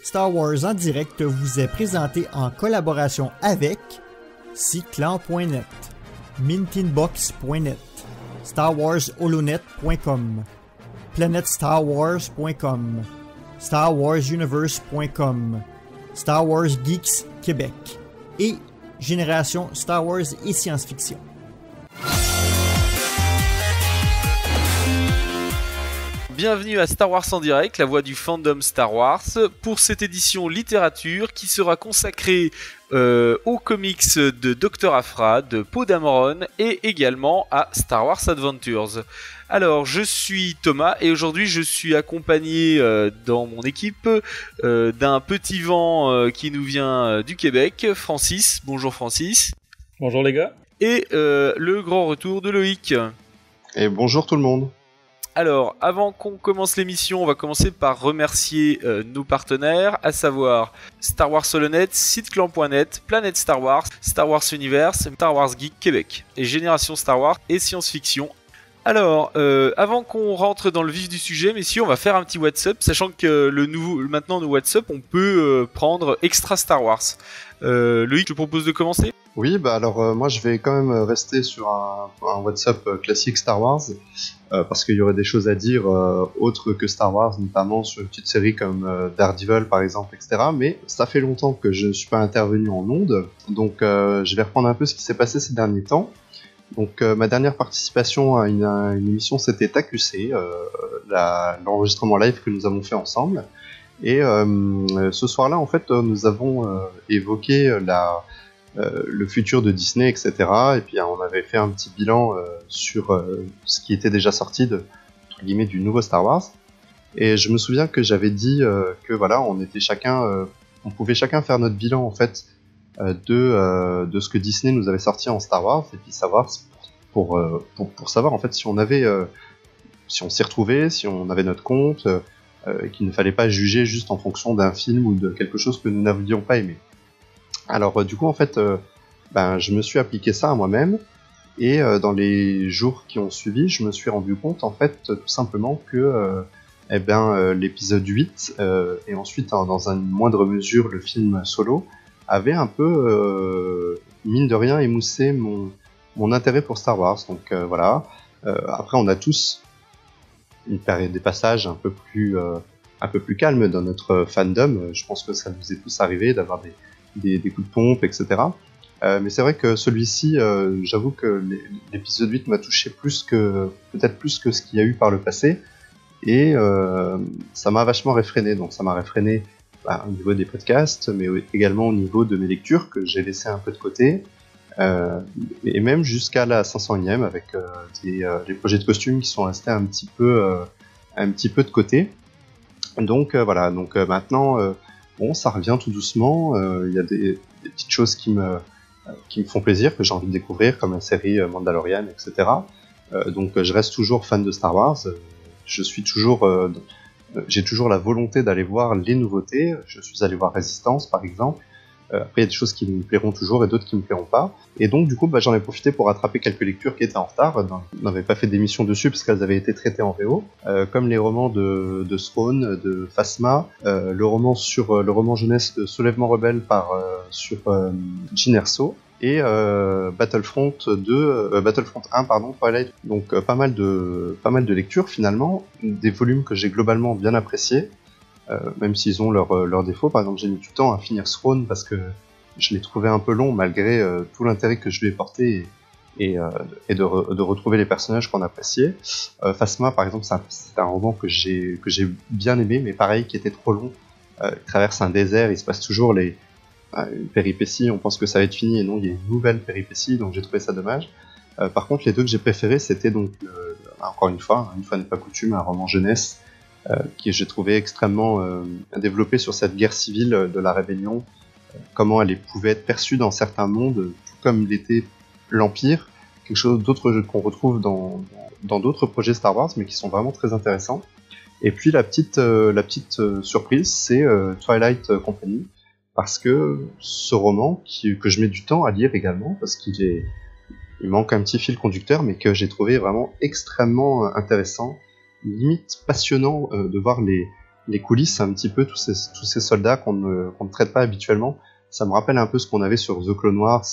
Star Wars en direct vous est présenté en collaboration avec Cyclan.net, Mintinbox.net, StarWarsHolonet.com, PlanetStarWars.com, StarWarsUniverse.com, Star Wars Geeks Québec et Génération Star Wars et Science-Fiction. Bienvenue à Star Wars en direct, la voix du fandom Star Wars, pour cette édition littérature qui sera consacrée aux comics de Dr. Aphra, de Poe Dameron et également à Star Wars Adventures. Alors, je suis Thomas et aujourd'hui je suis accompagné dans mon équipe d'un petit vent qui nous vient du Québec, Francis. Bonjour Francis. Bonjour les gars. Et le grand retour de Loïc. Et bonjour tout le monde. Alors, avant qu'on commence l'émission, on va commencer par remercier nos partenaires, à savoir Star Wars Holonet, Cyclan.net, Planète Star Wars, Star Wars Universe, Star Wars Geek Québec et Génération Star Wars et Science-Fiction. Alors, avant qu'on rentre dans le vif du sujet, messieurs, on va faire un petit WhatsApp, sachant que maintenant nos WhatsApp, on peut prendre extra Star Wars. Loïc, je te propose de commencer. Oui, alors moi je vais quand même rester sur un WhatsApp classique Star Wars, parce qu'il y aurait des choses à dire autres que Star Wars, notamment sur une petite série comme Daredevil par exemple, etc. Mais ça fait longtemps que je ne suis pas intervenu en ondes, donc je vais reprendre un peu ce qui s'est passé ces derniers temps. Donc ma dernière participation à une émission, c'était TAQC, l'enregistrement live que nous avons fait ensemble. Et ce soir-là, en fait, nous avons évoqué le futur de Disney, etc. Et puis on avait fait un petit bilan sur ce qui était déjà sorti entre guillemets, du nouveau Star Wars. Et je me souviens que j'avais dit que voilà, on pouvait chacun faire notre bilan en fait de ce que Disney nous avait sorti en Star Wars, et puis savoir pour savoir en fait si on s'y retrouvait, si on avait notre compte, et qu'il ne fallait pas juger juste en fonction d'un film ou de quelque chose que nous n'avions pas aimé. Alors du coup en fait je me suis appliqué ça à moi-même, et dans les jours qui ont suivi je me suis rendu compte en fait tout simplement que l'épisode 8 et ensuite dans une moindre mesure le film Solo avait un peu mine de rien émoussé mon intérêt pour Star Wars. Donc voilà, après on a tous une période des passages un peu plus calme dans notre fandom. Je pense que ça nous est tous arrivé d'avoir des coups de pompe, etc. Mais c'est vrai que celui-ci, j'avoue que l'épisode 8 m'a touché peut-être plus que ce qu'il y a eu par le passé, et ça m'a vachement réfréné. Donc ça m'a réfréné au niveau des podcasts, mais également au niveau de mes lectures que j'ai laissé un peu de côté, et même jusqu'à la 500e avec les projets de costumes qui sont restés un petit peu de côté. Donc voilà, donc maintenant ça revient tout doucement. Il y a des petites choses qui me font plaisir, que j'ai envie de découvrir, comme la série Mandalorian, etc. Donc je reste toujours fan de Star Wars. J'ai toujours la volonté d'aller voir les nouveautés. Je suis allé voir Résistance par exemple. Après il y a des choses qui me plairont toujours et d'autres qui me plairont pas. Et donc du coup j'en ai profité pour rattraper quelques lectures qui étaient en retard. On n'avait pas fait d'émission dessus parce qu'elles avaient été traitées en VO, comme les romans de Throne, de Phasma, le roman jeunesse de Soulèvement Rebelle sur Jyn Erso, et Battlefront 1, Twilight. Donc pas mal de lectures finalement, des volumes que j'ai globalement bien appréciés, même s'ils ont leurs défauts. Par exemple, j'ai mis du temps à finir Throne parce que je l'ai trouvé un peu long malgré tout l'intérêt que je lui ai porté, et de retrouver les personnages qu'on appréciait. Phasma par exemple, c'est un roman que j'ai bien aimé, mais pareil, qui était trop long. Il traverse un désert, il se passe toujours une péripétie, on pense que ça va être fini, et non, il y a une nouvelle péripétie, donc j'ai trouvé ça dommage. Par contre, les deux que j'ai préférés, c'était donc, encore une fois n'est pas coutume, un roman jeunesse, qui j'ai trouvé extrêmement développé sur cette guerre civile de la rébellion, comment elle pouvait être perçue dans certains mondes, tout comme l'était l'Empire, quelque chose d'autre qu'on retrouve dans d'autres projets Star Wars, mais qui sont vraiment très intéressants. Et puis la petite surprise, c'est Twilight Company, parce que ce roman, que je mets du temps à lire également, parce qu'il manque un petit fil conducteur, mais que j'ai trouvé vraiment extrêmement intéressant, limite passionnant de voir les coulisses un petit peu, tous ces soldats qu'on ne traite pas habituellement. Ça me rappelle un peu ce qu'on avait sur The Clone Wars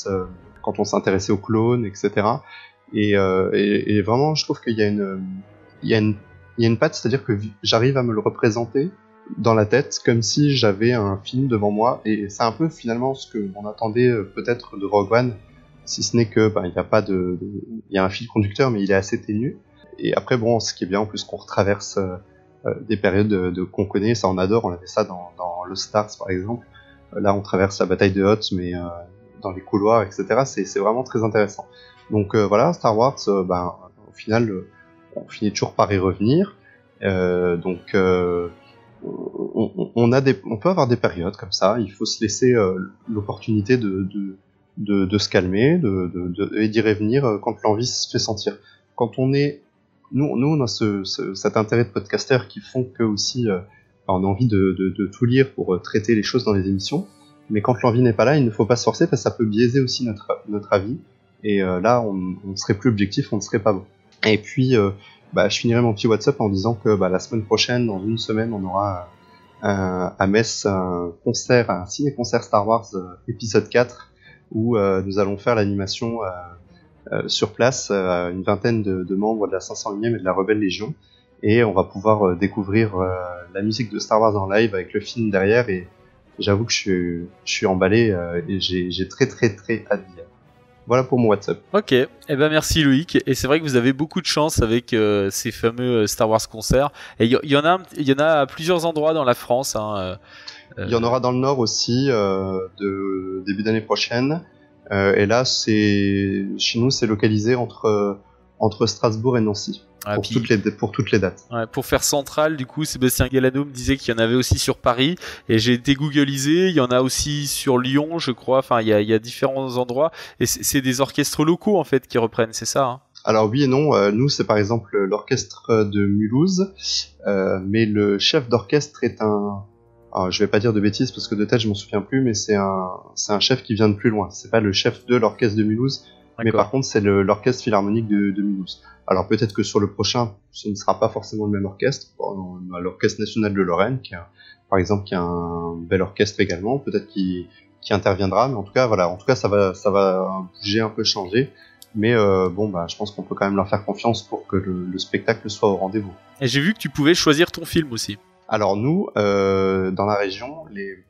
quand on s'intéressait aux clones, etc. Et vraiment, je trouve qu'il y a une patte, c'est-à-dire que j'arrive à me le représenter dans la tête comme si j'avais un film devant moi, et c'est un peu finalement ce qu'on attendait peut-être de Rogue One, si ce n'est que il y a pas il y a un fil conducteur, mais il est assez ténu. Et après, bon, ce qui est bien en plus, qu'on retraverse des périodes qu'on connaît, ça on adore, on avait ça dans Lost Stars par exemple. Là on traverse la bataille de Hoth, mais dans les couloirs, etc. C'est vraiment très intéressant. Donc voilà, Star Wars, au final, on finit toujours par y revenir. Donc on peut avoir des périodes comme ça, il faut se laisser l'opportunité de se calmer, et d'y revenir quand l'envie se fait sentir. Quand on est... Nous on a cet intérêt de podcasteur qui font que aussi on a envie de tout lire pour traiter les choses dans les émissions, mais quand l'envie n'est pas là, il ne faut pas se forcer, parce que ça peut biaiser aussi notre avis, et là on ne serait plus objectif, on ne serait pas bon. Et puis je finirai mon petit WhatsApp en disant que la semaine prochaine, dans une semaine, on aura à Metz un ciné-concert Star Wars épisode 4, où nous allons faire l'animation sur place, une vingtaine de membres de la 501e et de la Rebelle Légion, et on va pouvoir découvrir la musique de Star Wars en live avec le film derrière, et j'avoue que je suis emballé, et j'ai très très très hâte d'y aller. Voilà pour mon WhatsApp. Ok, merci Loïc. Et c'est vrai que vous avez beaucoup de chance avec ces fameux Star Wars concerts. Et il y en a à plusieurs endroits dans la France. Il y en aura dans le Nord aussi, de début d'année prochaine. Et là, chez nous, c'est localisé entre Strasbourg et Nancy. Pour toutes les dates. Ouais, pour faire central, du coup, Sébastien Galano me disait qu'il y en avait aussi sur Paris, et j'ai été googlisé, il y en a aussi sur Lyon, je crois. Enfin, il y a différents endroits, et c'est des orchestres locaux en fait qui reprennent, c'est ça, hein? Alors oui et non. Nous, c'est par exemple l'orchestre de Mulhouse, mais le chef d'orchestre est alors, je vais pas dire de bêtises parce que de tête je m'en souviens plus, mais c'est un chef qui vient de plus loin. C'est pas le chef de l'orchestre de Mulhouse. D'accord. Mais par contre, c'est l'orchestre philharmonique de Mulhouse. Alors peut-être que sur le prochain, ce ne sera pas forcément le même orchestre. On a l'Orchestre National de Lorraine, par exemple, qui a un bel orchestre également, peut-être qui interviendra. Mais en tout cas, ça va bouger un peu, changer. Mais je pense qu'on peut quand même leur faire confiance pour que le spectacle soit au rendez-vous. Et j'ai vu que tu pouvais choisir ton film aussi. Alors nous, dans la région,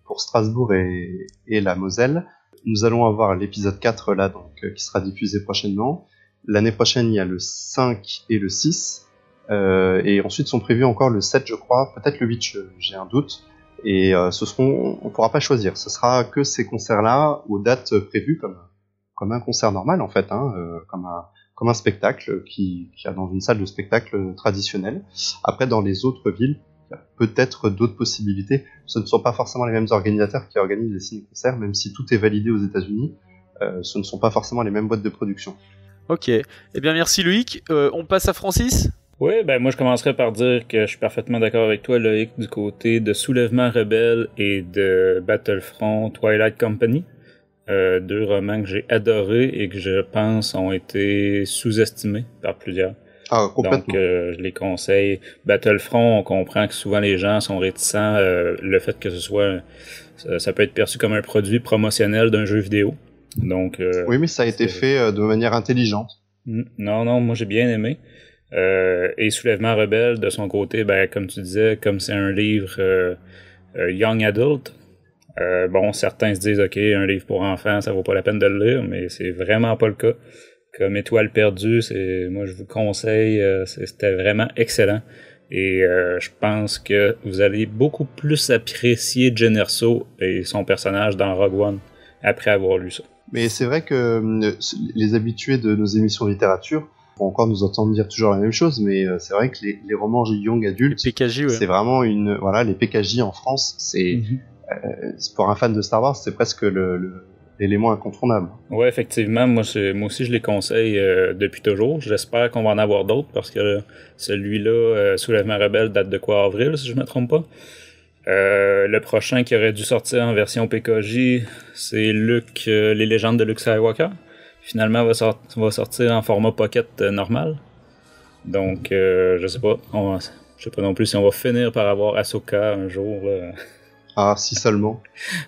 pour Strasbourg et la Moselle, nous allons avoir l'épisode 4 là, donc qui sera diffusé prochainement. L'année prochaine, il y a le 5 et le 6. Et ensuite sont prévus encore le 7, je crois, peut-être le 8, j'ai un doute. Et on pourra pas choisir. Ce sera que ces concerts-là aux dates prévues comme un concert normal en fait, comme un spectacle qui a dans une salle de spectacle traditionnelle. Après, dans les autres villes, il y a peut-être d'autres possibilités. Ce ne sont pas forcément les mêmes organisateurs qui organisent les ciné-concerts, même si tout est validé aux États-Unis. Ce ne sont pas forcément les mêmes boîtes de production. Ok. Merci Loïc. On passe à Francis ? Oui, moi je commencerai par dire que je suis parfaitement d'accord avec toi, Loïc, du côté de Soulèvement Rebelle et de Battlefront Twilight Company. Deux romans que j'ai adorés et que je pense ont été sous-estimés par plusieurs. Ah, complètement. Donc, je les conseille. Battlefront, on comprend que souvent les gens sont réticents. Le fait que ça peut être perçu comme un produit promotionnel d'un jeu vidéo. Donc, oui, mais ça a été fait de manière intelligente. Non, moi j'ai bien aimé. Et Soulèvement Rebelle, de son côté, comme tu disais, comme c'est un livre young adult, certains se disent, ok, un livre pour enfants, ça vaut pas la peine de le lire, mais c'est vraiment pas le cas. Comme Étoile perdue, moi je vous conseille, c'était vraiment excellent. Et je pense que vous allez beaucoup plus apprécier Jyn Erso et son personnage dans Rogue One après avoir lu ça. Mais c'est vrai que les habitués de nos émissions de littérature vont encore nous entendre dire toujours la même chose, mais c'est vrai que les romans young adultes, les PKJ, ouais. C'est vraiment les PKJ en France, c'est pour un fan de Star Wars, c'est presque l'élément incontournable. Ouais, effectivement, moi aussi je les conseille depuis toujours. J'espère qu'on va en avoir d'autres parce que celui-là, Soulèvement Rebelle, date de quoi, avril, si je me trompe pas. Le prochain qui aurait dû sortir en version PKJ, c'est Luke, les légendes de Luke Skywalker. Finalement, va sortir en format pocket normal. Donc, je sais pas. Je sais pas non plus si on va finir par avoir Ahsoka un jour. Là. Ah, si seulement.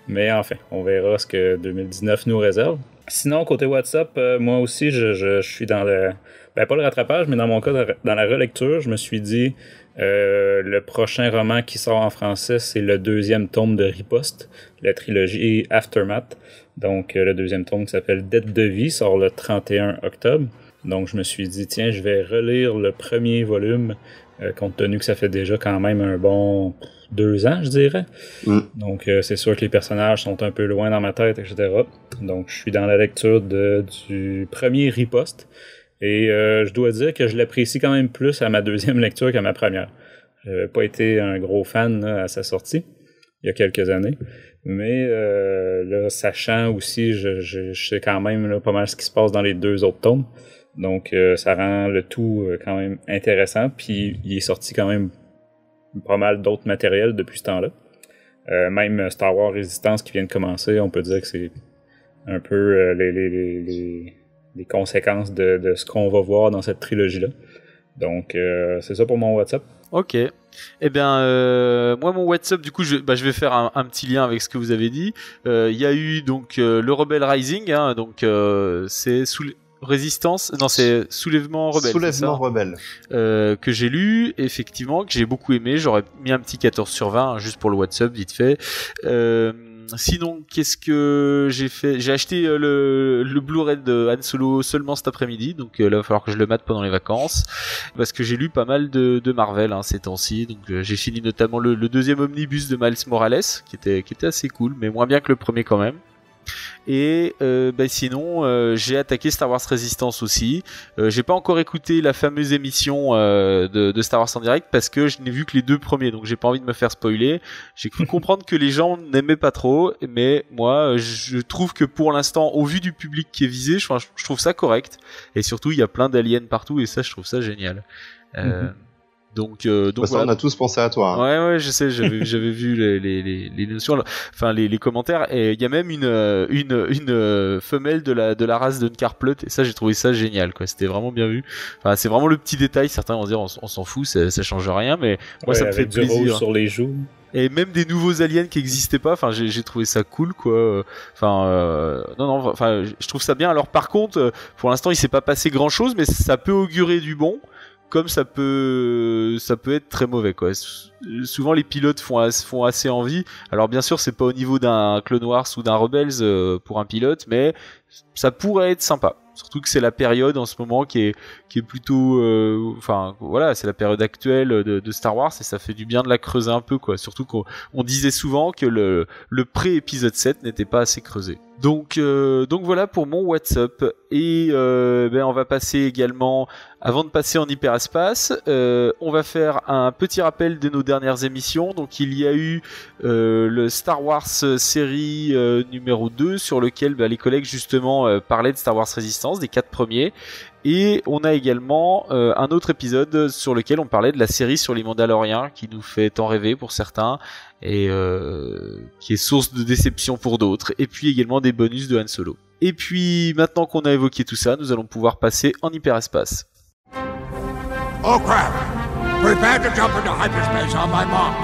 Mais enfin, on verra ce que 2019 nous réserve. Sinon, côté WhatsApp, moi aussi, je suis dans le... Ben, pas le rattrapage, mais dans mon cas, dans la relecture, je me suis dit... le prochain roman qui sort en français, c'est le 2e tome de Riposte, la trilogie Aftermath. Donc, le 2e tome qui s'appelle Dette de vie sort le 31 octobre. Donc, je me suis dit, tiens, je vais relire le premier volume, compte tenu que ça fait déjà quand même un bon 2 ans, je dirais. Donc, c'est sûr que les personnages sont un peu loin dans ma tête, etc. Donc, je suis dans la lecture du premier Riposte. Et je dois dire que je l'apprécie quand même plus à ma 2e lecture qu'à ma première. J'avais pas été un gros fan là, à sa sortie, il y a quelques années. Mais là, sachant aussi, je sais quand même là, pas mal ce qui se passe dans les 2 autres tomes. Donc, ça rend le tout quand même intéressant. Puis, il est sorti quand même pas mal d'autres matériels depuis ce temps-là. Même Star Wars Resistance qui vient de commencer, on peut dire que c'est un peu les conséquences de ce qu'on va voir dans cette trilogie-là. Donc, c'est ça pour mon WhatsApp. Ok. Eh bien, moi, mon WhatsApp, du coup, je vais faire un petit lien avec ce que vous avez dit. Il y a eu donc le Rebel Rising, hein, donc c'est Résistance, non, c'est Soulèvement Rebelle. Soulèvement Rebelle. Que j'ai lu, effectivement, que j'ai beaucoup aimé. J'aurais mis un petit 14 sur 20, hein, juste pour le WhatsApp, vite fait. Sinon, qu'est-ce que j'ai fait? J'ai acheté le Blu-ray de Han Solo seulement cet après-midi, donc là, il va falloir que je le mate pendant les vacances, parce que j'ai lu pas mal de Marvel ces temps-ci. Donc j'ai fini notamment le 2e omnibus de Miles Morales, qui était assez cool, mais moins bien que le premier quand même. Et sinon j'ai attaqué Star Wars Resistance aussi. J'ai pas encore écouté la fameuse émission de Star Wars en direct parce que je n'ai vu que les 2 premiers, donc j'ai pas envie de me faire spoiler. J'ai cru comprendre que les gens n'aimaient pas trop, mais moi je trouve que pour l'instant, au vu du public qui est visé, je trouve ça correct. Et surtout il y a plein d'aliens partout et ça je trouve ça génial. Donc ça, voilà. On a tous pensé à toi. Hein. Ouais, je sais, j'avais vu les notions, enfin les commentaires, et il y a même une femelle de la race de Nkarplut, et ça j'ai trouvé ça génial, quoi. C'était vraiment bien vu. Enfin, c'est vraiment le petit détail. Certains vont dire on s'en fout, ça change rien, mais moi ça me fait plaisir. Du rouge sur les joues. Et même des nouveaux aliens qui existaient pas. Enfin, j'ai trouvé ça cool, quoi. Enfin, non, enfin, je trouve ça bien. Alors par contre, pour l'instant, il s'est pas passé grand chose, mais ça peut augurer du bon. Comme ça peut être très mauvais, quoi. Souvent les pilotes font assez envie. Alors bien sûr c'est pas au niveau d'un Clone Wars ou d'un Rebels pour un pilote, mais ça pourrait être sympa. Surtout que c'est la période en ce moment qui est plutôt, enfin voilà, c'est la période actuelle de Star Wars et ça fait du bien de la creuser un peu, quoi. Surtout qu'on disait souvent que le pré-épisode 7 n'était pas assez creusé. Donc voilà pour mon WhatsApp. Et on va passer également, avant de passer en hyperespace, on va faire un petit rappel de nos dernières émissions. Donc il y a eu le Star Wars série numéro 2 sur lequel les collègues justement parlaient de Star Wars Resistance, des 4 premiers. Et on a également un autre épisode sur lequel on parlait de la série sur les Mandaloriens qui nous fait tant rêver pour certains et qui est source de déception pour d'autres. Et puis également des bonus de Han Solo. Et puis maintenant qu'on a évoqué tout ça, nous allons pouvoir passer en hyperespace. Oh crap! Prepare to jump into hyperspace on my mark.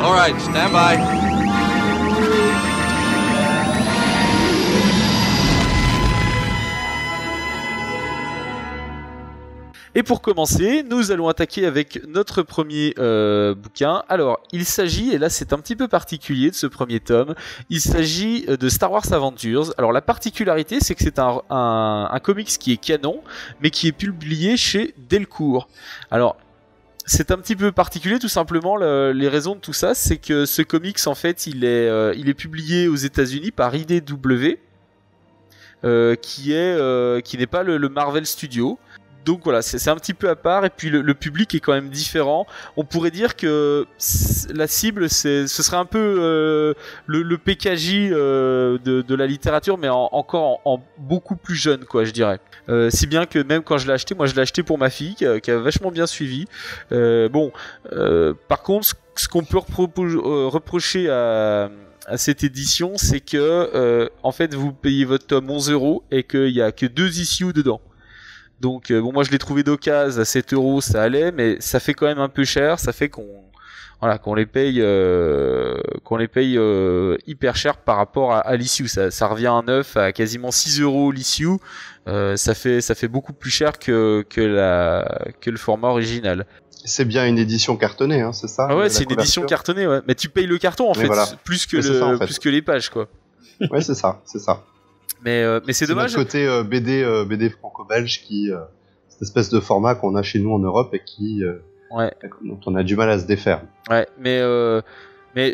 All right, stand by. Et pour commencer, nous allons attaquer avec notre premier bouquin. Alors, il s'agit, et là c'est un petit peu particulier de ce premier tome, il s'agit de Star Wars Adventures. Alors la particularité, c'est que c'est un comics qui est canon, mais qui est publié chez Delcourt. Alors, c'est un petit peu particulier, tout simplement. Les raisons de tout ça, c'est que ce comics, en fait, il est publié aux États-Unis par IDW, qui n'est pas le Marvel Studio. Donc voilà, c'est un petit peu à part, et puis le public est quand même différent. On pourrait dire que la cible, ce serait un peu le PKJ de la littérature, mais encore en beaucoup plus jeune, quoi, je dirais. Si bien que même quand je l'ai acheté, moi je l'ai acheté pour ma fille, qui a vachement bien suivi. Par contre, ce qu'on peut reprocher à cette édition, c'est que en fait vous payez votre tome 11€ et qu'il y a que 2 issues dedans. Donc bon, moi je l'ai trouvé d'occasion à 7€, ça allait, mais ça fait quand même un peu cher. Ça fait qu'on les paye hyper cher par rapport à l'issue. Ça revient à neuf à quasiment 6€ l'issue. Ça fait beaucoup plus cher que le format original. C'est bien une édition cartonnée, hein, c'est ça? Ah ouais, c'est une édition cartonnée, ouais. Mais tu payes le carton en fait, voilà. plus que les pages, quoi. Ouais, c'est ça. Mais c'est dommage. C'est notre côté BD franco-belge qui cette espèce de format qu'on a chez nous en Europe et qui dont on a du mal à se défaire. Ouais, mais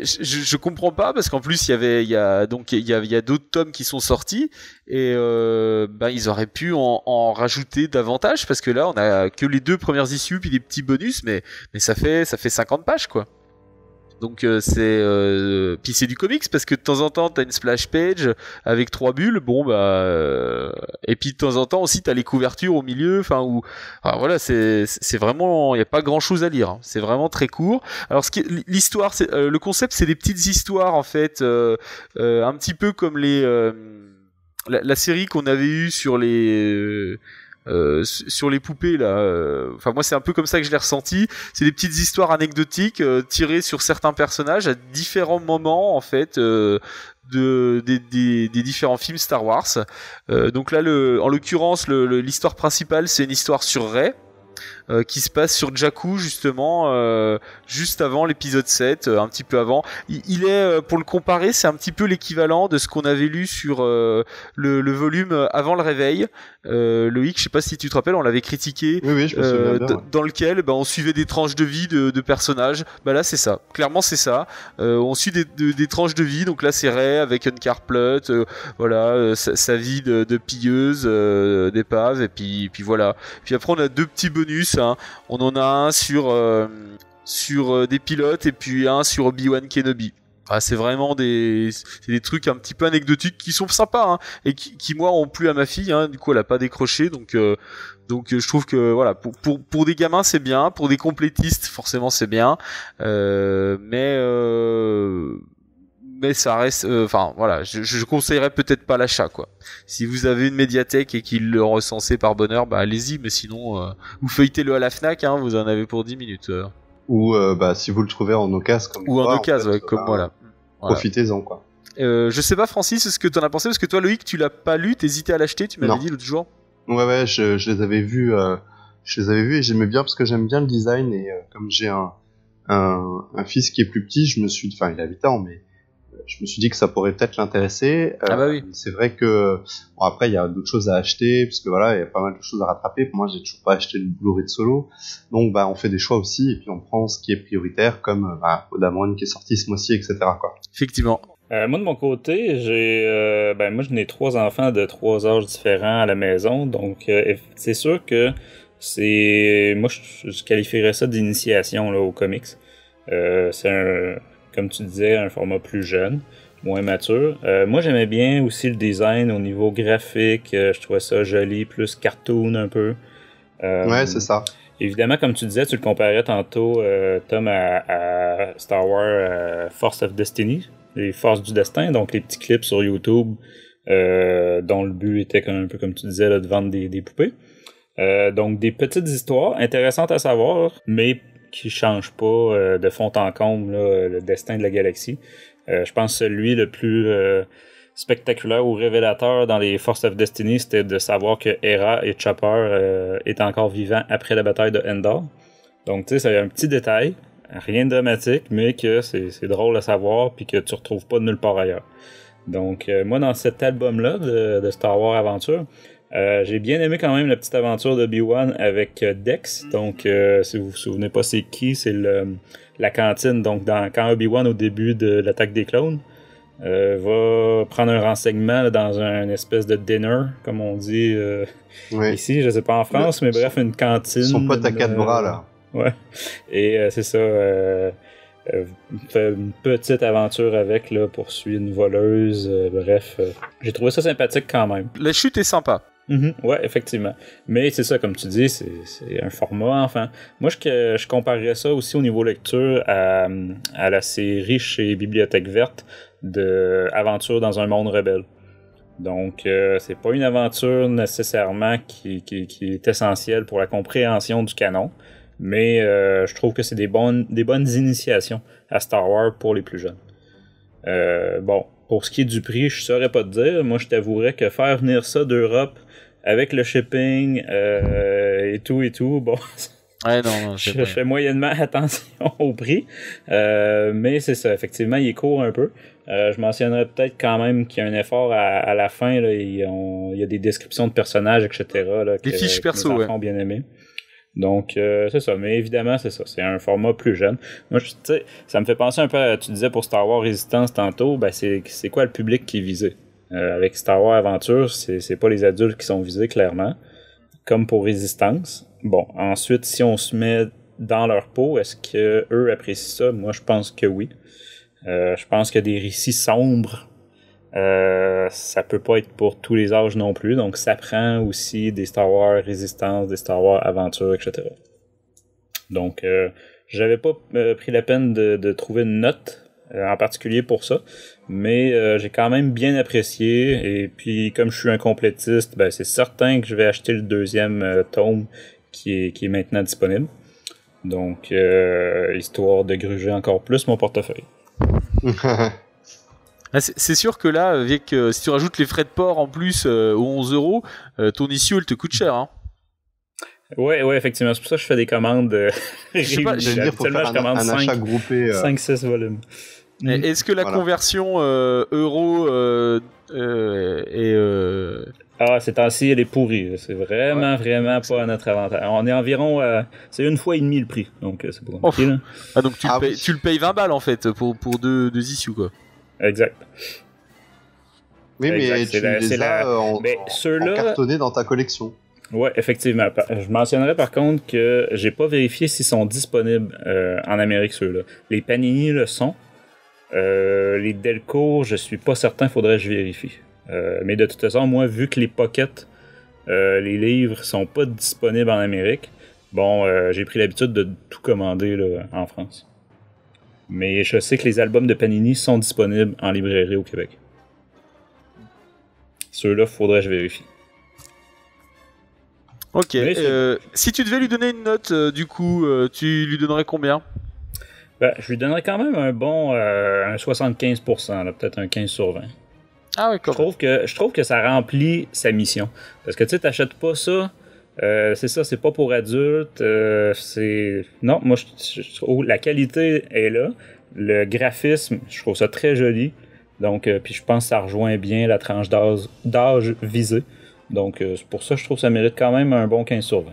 je comprends pas parce qu'en plus il y a d'autres tomes qui sont sortis et ils auraient pu en rajouter davantage parce que là on a que les 2 premières issues puis des petits bonus mais ça fait 50 pages quoi. Donc puis c'est du comics parce que de temps en temps t'as une splash page avec 3 bulles, et puis de temps en temps aussi t'as les couvertures au milieu, voilà, c'est vraiment, il y a pas grand chose à lire, hein. C'est vraiment très court. Alors l'histoire, le concept, c'est des petites histoires en fait, un petit peu comme la série qu'on avait eue sur les poupées là, moi c'est un peu comme ça que je l'ai ressenti. C'est des petites histoires anecdotiques tirées sur certains personnages à différents moments en fait des différents films Star Wars. Donc là en l'occurrence l'histoire principale c'est une histoire sur Rey. Qui se passe sur Jakku justement juste avant l'épisode 7, un petit peu avant. Il est pour le comparer, c'est un petit peu l'équivalent de ce qu'on avait lu sur le volume avant le réveil. Loïc, je sais pas si tu te rappelles, on l'avait critiqué. Oui, je me souviens bien, dans lequel on suivait des tranches de vie de personnages. Là c'est ça, clairement c'est ça. On suit des tranches de vie, donc là c'est Rey avec Uncarplot, sa vie de pilleuse d'épave et puis voilà. Puis après on a 2 petits bonus, hein. On en a un sur des pilotes et puis un sur Obi-Wan Kenobi. C'est vraiment des trucs un petit peu anecdotiques qui sont sympas, hein, et qui moi ont plu à ma fille, hein. Du coup elle a pas décroché, donc je trouve que voilà, pour des gamins c'est bien, pour des complétistes forcément c'est bien, mais ça reste, je conseillerais peut-être pas l'achat quoi. Si vous avez une médiathèque et qu'il le recensez par bonheur, allez-y, mais sinon vous feuilletez-le à la Fnac, hein, vous en avez pour 10 minutes. Ou si vous le trouvez en occasion comme moi, comme moi là. Profitez-en quoi. Je sais pas Francis, ce que t'en as pensé, parce que toi Loïc tu l'as pas lu, t'hésitais à l'acheter, tu m'avais dit l'autre jour. Ouais, je les avais vus, et j'aimais bien parce que j'aime bien le design et comme j'ai un fils qui est plus petit, il a 8 ans, mais je me suis dit que ça pourrait peut-être l'intéresser. Oui. C'est vrai que après il y a d'autres choses à acheter parce que voilà, il y a pas mal de choses à rattraper. Pour moi, j'ai toujours pas acheté le Blu-ray de Solo, donc on fait des choix aussi et puis on prend ce qui est prioritaire, comme Odamon qui est sorti ce mois-ci, etc. quoi. Effectivement. Moi de mon côté, moi je n'ai 3 enfants de 3 âges différents à la maison, donc c'est sûr que moi je qualifierais ça d'initiation là, aux comics. C'est comme tu disais, un format plus jeune, moins mature. Moi, j'aimais bien aussi le design au niveau graphique. Je trouvais ça joli, plus cartoon un peu. Ouais, c'est ça. Évidemment, comme tu disais, tu le comparais tantôt, Tom, à Star Wars Force of Destiny, les Forces du Destin, donc les petits clips sur YouTube dont le but était un peu comme tu disais là, de vendre des poupées. Donc des petites histoires intéressantes à savoir, mais qui change pas de fond en comble là, le destin de la galaxie. Je pense que celui le plus spectaculaire ou révélateur dans les Force of Destiny, c'était de savoir que Hera et Chopper étaient encore vivants après la bataille de Endor. Donc tu sais, c'est un petit détail, rien de dramatique, mais que c'est drôle à savoir puis que tu retrouves pas de nulle part ailleurs. Donc moi, dans cet album-là de Star Wars Aventure, j'ai bien aimé quand même la petite aventure de Obi-Wan avec Dex. Donc, si vous vous souvenez pas c'est qui, c'est la cantine. Donc, quand Obi-Wan, au début de l'attaque des clones, va prendre un renseignement là, dans une espèce de dinner, comme on dit ici, je sais pas en France, mais bref, une cantine. Son pote à 4 bras, là. Ouais. Et c'est ça. Fait une petite aventure avec, là, poursuit une voleuse. Bref, j'ai trouvé ça sympathique quand même. La chute est sympa. Ouais, effectivement. Mais c'est ça, comme tu dis, c'est un format enfant. Moi, je comparerais ça aussi au niveau lecture à la série chez Bibliothèque Verte de Aventure dans un monde rebelle. Donc, c'est pas une aventure nécessairement qui est essentielle pour la compréhension du canon, mais je trouve que c'est des bonnes initiations à Star Wars pour les plus jeunes. Bon, pour ce qui est du prix, je saurais pas te dire. Moi, je t'avouerais que faire venir ça d'Europe avec le shipping et tout, bon... Ouais, non, je fais moyennement attention au prix, mais c'est ça, effectivement, il est court un peu. Je mentionnerais peut-être quand même qu'il y a un effort à la fin, là, il y a des descriptions de personnages, etc. Là, des fiches perso, que mes enfants ont bien aimé. Donc, c'est ça, mais évidemment, c'est ça, c'est un format plus jeune. Moi, tu sais, ça me fait penser un peu à, tu disais pour Star Wars Résistance tantôt, ben c'est quoi le public qui est visé? Avec Star Wars Aventure, c'est pas les adultes qui sont visés, clairement, comme pour Résistance. Bon, ensuite, si on se met dans leur peau, est-ce que eux apprécient ça? Moi, je pense que oui. Je pense que des récits sombres, ça peut pas être pour tous les âges non plus. Donc, ça prend aussi des Star Wars Résistance, des Star Wars Aventure, etc. Donc, j'avais pas pris la peine de trouver une note en particulier pour ça, mais j'ai quand même bien apprécié. Et puis, comme je suis un complétiste, ben, c'est certain que je vais acheter le deuxième tome qui est maintenant disponible. Donc, histoire de gruger encore plus mon portefeuille. C'est sûr que là, avec si tu rajoutes les frais de port en plus aux 11€, ton issue elle te coûte cher. Hein. Ouais, effectivement. C'est pour ça que je fais des commandes. Je faut faire un achat groupé. 5-6 volumes. Est-ce que la conversion euro est... Ah, ces temps-ci, elle est pourrie. C'est vraiment pas à notre avantage. On est environ... c'est une fois et demie le prix. Donc, c'est pas compliqué. Là. Ah, donc tu le payes 20 balles, en fait, pour deux issues, quoi. Exact. Oui, mais exact. Tu les as en cartonné dans ta collection. Ouais, effectivement. Je mentionnerais par contre que j'ai pas vérifié s'ils sont disponibles en Amérique, ceux-là. Les Panini le sont. Les Delco, je suis pas certain, faudrait que je vérifie. Mais de toute façon, moi, vu que les pockets, les livres sont pas disponibles en Amérique, bon, j'ai pris l'habitude de tout commander là, en France. Mais je sais que les albums de Panini sont disponibles en librairie au Québec. Ceux-là, faudrait que je vérifie. Ok. Si tu devais lui donner une note, du coup, tu lui donnerais combien? Ben, je lui donnerais quand même un bon un 75%, là, peut-être un 15 sur 20. Ah ouais, je trouve que ça remplit sa mission. Parce que tu sais, t'achètes pas ça, c'est ça, c'est pas pour adultes. Non, moi je trouve la qualité est là. Le graphisme, je trouve ça très joli. Donc, puis je pense que ça rejoint bien la tranche d'âge visée. Donc, c'est pour ça que je trouve que ça mérite quand même un bon 15 sur 20.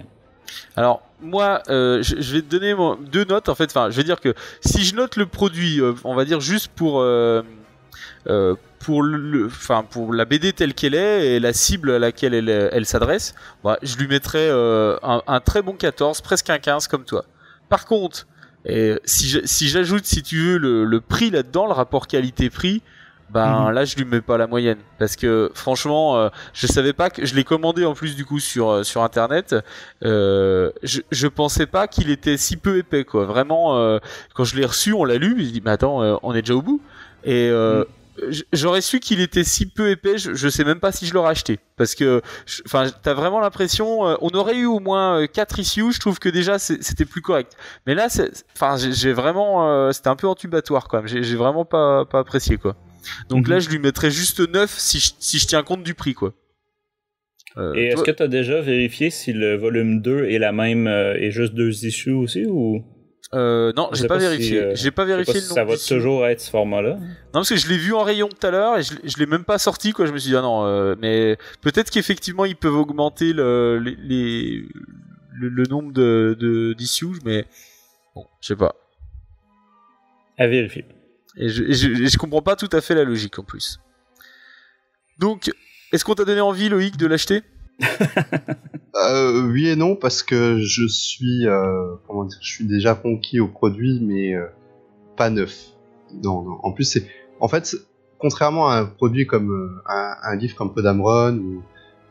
Alors, moi, je vais te donner deux notes, en fait. Enfin, je vais dire que si je note le produit, on va dire juste pour la BD telle qu'elle est et la cible à laquelle elle s'adresse, bah, je lui mettrais un très bon 14, presque un 15 comme toi. Par contre, si j'ajoute, si tu veux, le prix là-dedans, le rapport qualité-prix, là je lui mets pas la moyenne parce que franchement je savais pas que je l'ai commandé en plus du coup sur internet. Je pensais pas qu'il était si peu épais quoi. Vraiment quand je l'ai reçu, on l'a lu, je me dis mais attends, on est déjà au bout et j'aurais su qu'il était si peu épais, je sais même pas si je l'aurais acheté parce que t'as vraiment l'impression on aurait eu au moins 4 issues, je trouve que déjà c'était plus correct. Mais là j'ai vraiment c'était un peu entubatoire quand même. J'ai vraiment pas apprécié quoi. Donc là, je lui mettrais juste 9 si je tiens compte du prix, quoi. Et est-ce que tu as déjà vérifié si le volume 2 est la même et juste 2 issues aussi ou non, j'ai pas vérifié. J'ai pas vérifié le nom. Ça va toujours être ce format-là. Non, parce que je l'ai vu en rayon tout à l'heure et je l'ai même pas sorti, quoi. Je me suis dit ah non, mais peut-être qu'effectivement ils peuvent augmenter le nombre d'issues, mais bon, je sais pas. À vérifier. Et je comprends pas tout à fait la logique en plus. Donc, est-ce qu'on t'a donné envie, Loïc, de l'acheter? Oui et non, parce que je suis déjà conquis au produit, mais pas neuf. Non. En plus, contrairement à un produit comme un livre comme Podamron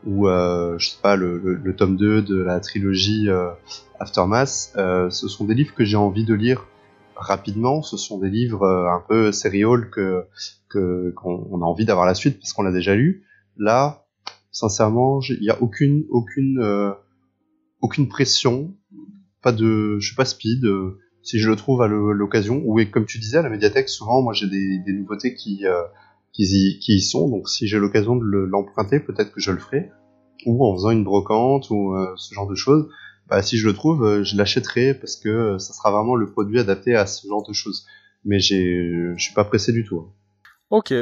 ou je sais pas le tome 2 de la trilogie Aftermath, ce sont des livres que j'ai envie de lire rapidement. Ce sont des livres un peu serial qu'on a envie d'avoir la suite parce qu'on l'a déjà lu. Là, sincèrement, il y a aucune pression, je suis pas speed. Si je le trouve à l'occasion, ou comme tu disais à la médiathèque, souvent moi j'ai des nouveautés qui y sont, donc si j'ai l'occasion de l'emprunter, peut-être que je le ferai, ou en faisant une brocante ou ce genre de choses. Bah, si je le trouve, je l'achèterai parce que ça sera vraiment le produit adapté à ce genre de choses. Mais je suis pas pressé du tout. Hein. Ok.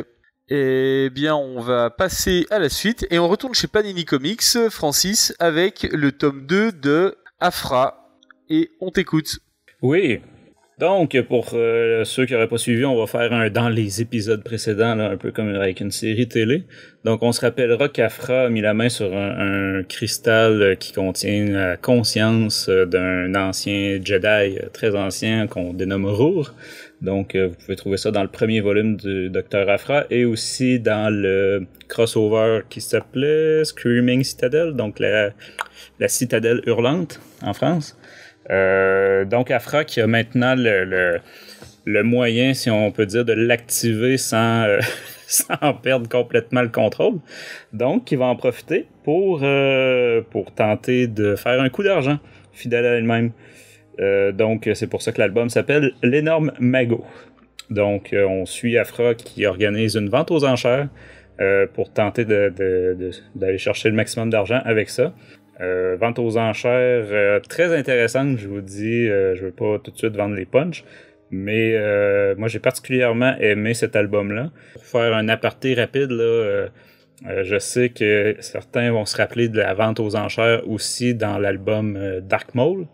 Eh bien, on va passer à la suite et on retourne chez Panini Comics, Francis, avec le tome 2 de Aphra. Et on t'écoute. Oui. Donc, pour ceux qui n'auraient pas suivi, on va faire un dans les épisodes précédents, là, un peu comme avec une série télé. Donc, on se rappellera qu'Aphra a mis la main sur un cristal qui contient la conscience d'un ancien Jedi très ancien qu'on dénomme Rour. Donc, vous pouvez trouver ça dans le premier volume du Dr. Aphra et aussi dans le crossover qui s'appelait Screaming Citadel, donc la citadelle hurlante en France. Donc Aphra qui a maintenant le moyen, si on peut dire, de l'activer sans perdre complètement le contrôle. Donc, il va en profiter pour tenter de faire un coup d'argent fidèle à elle-même. Donc, c'est pour ça que l'album s'appelle L'énorme magot. Donc, on suit Aphra qui organise une vente aux enchères pour tenter d'aller chercher le maximum d'argent avec ça. Vente aux enchères très intéressante, je vous dis, je veux pas tout de suite vendre les punchs, mais moi j'ai particulièrement aimé cet album-là. Pour faire un aparté rapide, là, je sais que certains vont se rappeler de la vente aux enchères aussi dans l'album Dark Maul,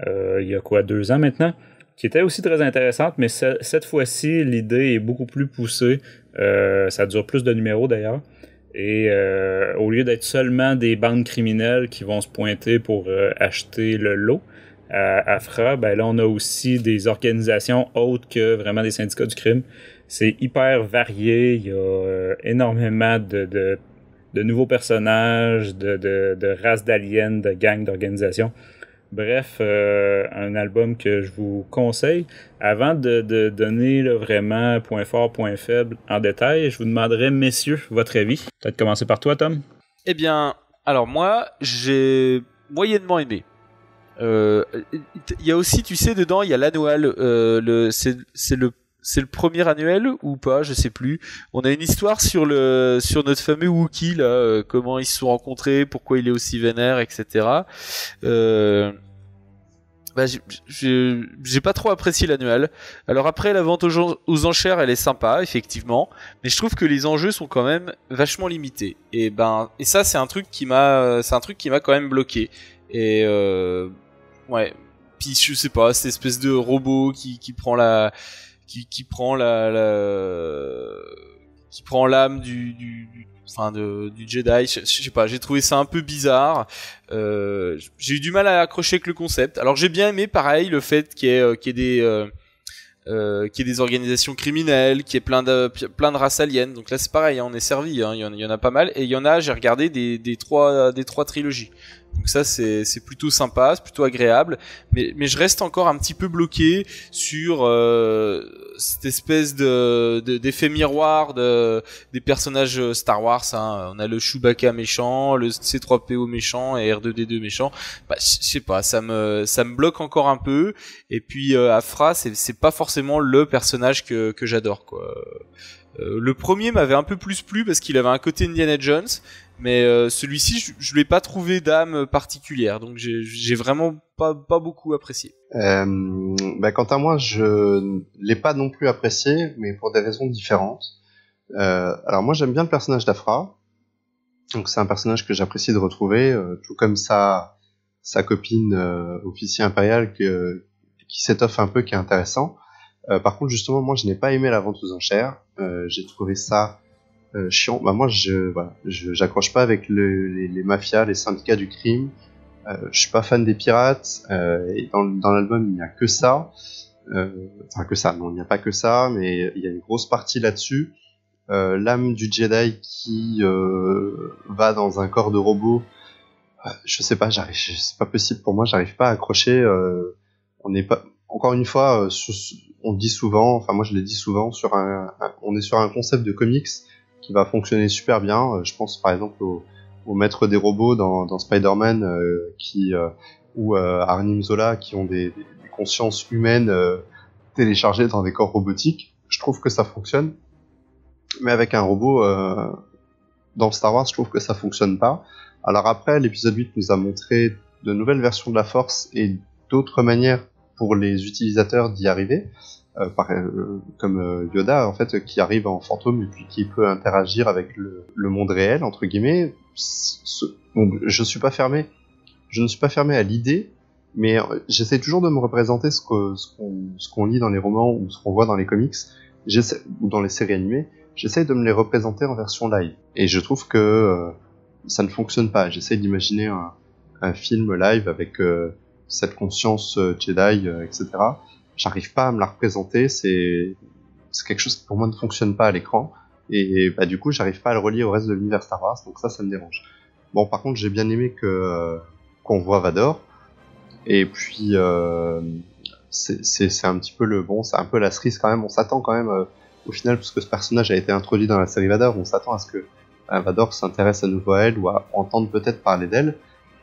il y a 2 ans maintenant, qui était aussi très intéressante, mais cette fois-ci, l'idée est beaucoup plus poussée, ça dure plus de numéros d'ailleurs. Et au lieu d'être seulement des bandes criminelles qui vont se pointer pour acheter le lot à Aphra, ben là on a aussi des organisations autres que vraiment des syndicats du crime. C'est hyper varié, il y a énormément de nouveaux personnages, de races d'aliens, de gangs, d'organisations. Bref, un album que je vous conseille. Avant de donner là, vraiment point fort, point faible en détail, je vous demanderais, messieurs, votre avis. Peut-être commencer par toi, Tom. Eh bien, alors moi, j'ai moyennement aimé. Il y a aussi, tu sais, dedans, il y a l'annual. C'est le premier annuel ou pas, je sais plus. On a une histoire sur notre fameux Wookiee là, comment ils se sont rencontrés, pourquoi il est aussi vénère, etc. J'ai pas trop apprécié l'annual. Alors après, la vente aux enchères, elle est sympa, effectivement, mais je trouve que les enjeux sont quand même vachement limités. Et ça, c'est un truc qui m'a quand même bloqué. Et ouais. Puis je sais pas, cette espèce de robot qui prend qui prend l'âme du Jedi, je sais pas, j'ai trouvé ça un peu bizarre. J'ai eu du mal à accrocher avec le concept. Alors j'ai bien aimé, pareil, le fait qu'il y ait des organisations criminelles, qu'il y ait plein de races aliens. Donc là c'est pareil, hein, on est servi, hein, il y en a pas mal. Et il y en a, j'ai regardé des trois trilogies. Donc ça c'est plutôt sympa, c'est plutôt agréable, mais je reste encore un petit peu bloqué sur cette espèce d'effet miroir des personnages Star Wars, hein. On a le Chewbacca méchant, le C3PO méchant et R2D2 méchant. Bah je sais pas, ça me bloque encore un peu. Et puis Aphra, c'est pas forcément le personnage que j'adore, quoi. Le premier m'avait un peu plus plu parce qu'il avait un côté Indiana Jones, mais celui-ci je l'ai pas trouvé d'âme particulière, donc j'ai vraiment pas beaucoup apprécié. Quant à moi, je l'ai pas non plus apprécié, mais pour des raisons différentes. Alors moi j'aime bien le personnage d'Aphra, donc c'est un personnage que j'apprécie de retrouver, tout comme sa copine officier impérial qui s'étoffe un peu, qui est intéressant. Par contre, justement, moi je n'ai pas aimé la vente aux enchères. J'ai trouvé ça chiant. Bah moi j'accroche pas avec les mafias, les syndicats du crime. Je suis pas fan des pirates, et dans l'album il n'y a que ça. Enfin que ça, non, il n'y a pas que ça, mais il y a une grosse partie là-dessus. L'âme du Jedi qui va dans un corps de robot. Je sais pas, c'est pas possible pour moi, j'arrive pas à accrocher. On n'est pas, encore une fois, on dit souvent, enfin moi je l'ai dit souvent, on est sur un concept de comics qui va fonctionner super bien. Je pense par exemple au maître des robots dans Spider-Man ou Arnim Zola qui ont des consciences humaines téléchargées dans des corps robotiques. Je trouve que ça fonctionne. Mais avec un robot dans Star Wars, je trouve que ça fonctionne pas. Alors après, l'épisode 8 nous a montré de nouvelles versions de la Force et d'autres manières pour les utilisateurs d'y arriver, comme Yoda en fait, qui arrive en fantôme et puis qui peut interagir avec le monde réel entre guillemets. Donc, je ne suis pas fermé à l'idée, mais j'essaie toujours de me représenter ce qu'on lit dans les romans ou ce qu'on voit dans les comics, ou dans les séries animées. J'essaie de me les représenter en version live, et je trouve que ça ne fonctionne pas. J'essaie d'imaginer un film live avec cette conscience Jedi, etc. J'arrive pas à me la représenter, c'est quelque chose qui pour moi ne fonctionne pas à l'écran, et bah, du coup j'arrive pas à le relier au reste de l'univers Star Wars, donc ça me dérange. Bon, par contre j'ai bien aimé qu'on voit Vador, et puis c'est un petit peu c'est un peu la cerise quand même. On s'attend quand même au final, parce que ce personnage a été introduit dans la série Vador, on s'attend à ce que Vador s'intéresse à nouveau à elle, ou à entendre peut-être parler d'elle,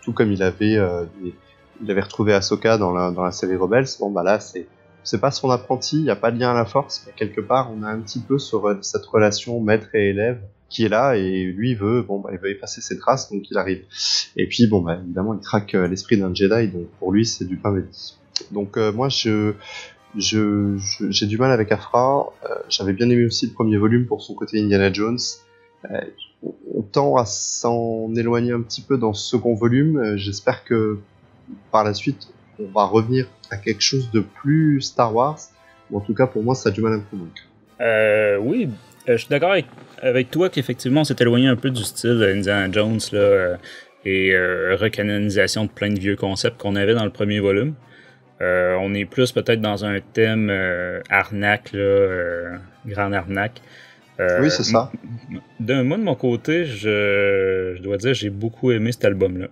tout comme il avait retrouvé Ahsoka dans la série Rebels. Bon bah là c'est pas son apprenti, il y a pas de lien à la Force, mais quelque part on a un petit peu cette relation maître et élève qui est là, et lui il veut effacer ses traces, donc il arrive. Et puis bon bah évidemment il traque l'esprit d'un Jedi, donc pour lui c'est du pain béni. Donc moi j'ai du mal avec Aphra. J'avais bien aimé aussi le premier volume pour son côté Indiana Jones. On tend à s'en éloigner un petit peu dans ce second volume. J'espère que par la suite on va revenir à quelque chose de plus Star Wars. En tout cas pour moi ça a du mal à me convaincre. Oui, je suis d'accord avec toi qu'effectivement on s'est éloigné un peu du style Indiana Jones là, et recanonisation de plein de vieux concepts qu'on avait dans le premier volume. On est plus peut-être dans un thème arnaque, grande arnaque. Oui, c'est ça. Moi, de mon côté, je dois dire j'ai beaucoup aimé cet album-là.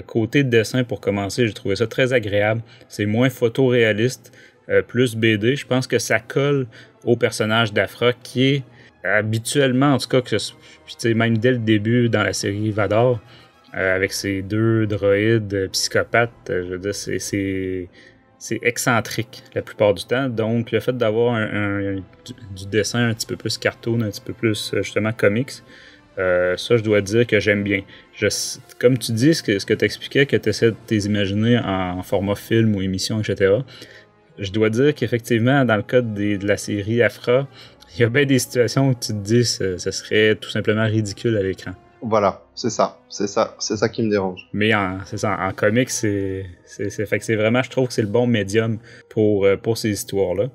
Côté dessin, pour commencer, j'ai trouvé ça très agréable. C'est moins photoréaliste, plus BD. Je pense que ça colle au personnage d'Aphra, qui est habituellement, en tout cas, même dès le début dans la série Vador, avec ses deux droïdes psychopathes, je veux dire, c'est excentrique la plupart du temps. Donc, le fait d'avoir du dessin un petit peu plus cartoon, un petit peu plus, justement, comics, ça, je dois dire que j'aime bien. Comme tu dis, ce que tu expliquais, que tu essaies de t'imaginer en format film ou émission, etc., je dois dire qu'effectivement, dans le cas de la série Aphra, il y a bien des situations où tu te dis que ce serait tout simplement ridicule à l'écran. Voilà, c'est ça qui me dérange. Mais en comics, fait que c'est vraiment, je trouve que c'est le bon médium pour ces histoires-là.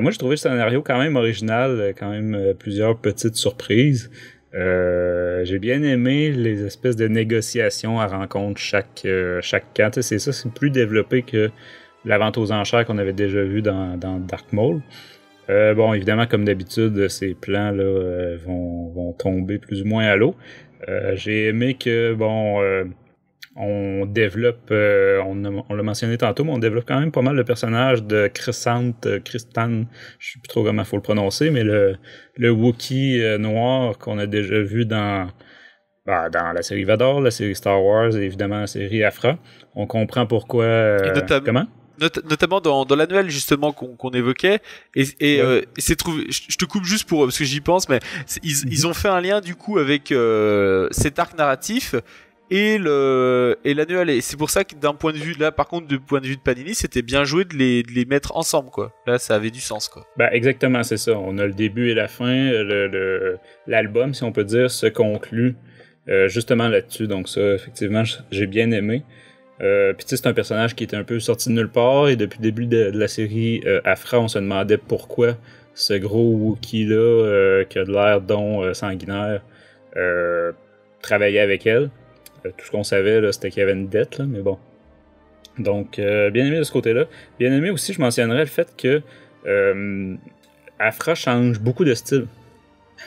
Moi, j'ai trouvé le scénario quand même original, quand même plusieurs petites surprises. J'ai bien aimé les espèces de négociations à rencontre chaque camp. C'est ça, c'est plus développé que la vente aux enchères qu'on avait déjà vu dans Dark Maul. Bon, évidemment, comme d'habitude, ces plans-là vont tomber plus ou moins à l'eau. J'ai aimé que, on développe, on l'a mentionné tantôt, mais on développe quand même pas mal le personnage de Tristan, je sais plus trop comment il faut le prononcer, mais le Wookiee noir qu'on a déjà vu dans la série Vador, la série Star Wars et évidemment la série Aphra. On comprend pourquoi... comment? Notamment dans l'annuel justement qu'on évoquait, et c'est trouvé. Je te coupe juste parce que j'y pense, mais ils ont fait un lien du coup avec cet arc narratif et l'annuel, et c'est pour ça que d'un point de vue là, par contre, du point de vue de Panini, c'était bien joué de les mettre ensemble, quoi. Là, ça avait du sens, quoi. Exactement, c'est ça. On a le début et la fin. L'album, si on peut dire, se conclut justement là-dessus. Donc ça, effectivement, j'ai bien aimé. Puis c'est un personnage qui était un peu sorti de nulle part, et depuis le début de la série Aphra, on se demandait pourquoi ce gros Wookiee-là, qui a de l'air sanguinaire, travaillait avec elle. Tout ce qu'on savait, là, c'était qu'il y avait une dette, là, mais bon. Donc, bien aimé de ce côté-là. Bien aimé aussi, je mentionnerais le fait que Aphra change beaucoup de style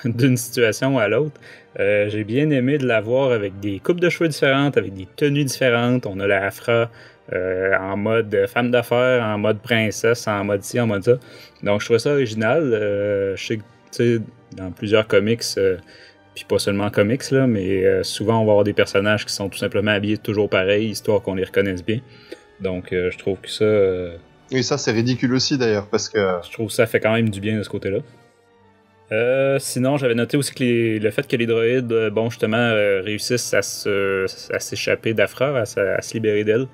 d'une situation à l'autre. J'ai bien aimé de la voir avec des coupes de cheveux différentes, avec des tenues différentes. On a la Aphra en mode femme d'affaires, en mode princesse, en mode ci, en mode ça. Donc je trouvais ça original. Je sais que sais, dans plusieurs comics, puis pas seulement comics, là, mais souvent on va avoir des personnages qui sont tout simplement habillés toujours pareil, histoire qu'on les reconnaisse bien. Donc je trouve que ça... Et ça, c'est ridicule aussi, d'ailleurs, parce que... Je trouve que ça fait quand même du bien de ce côté-là. Sinon, j'avais noté aussi que le fait que les droïdes, bon, justement, réussissent à s'échapper d'Afra, à se libérer d'elle,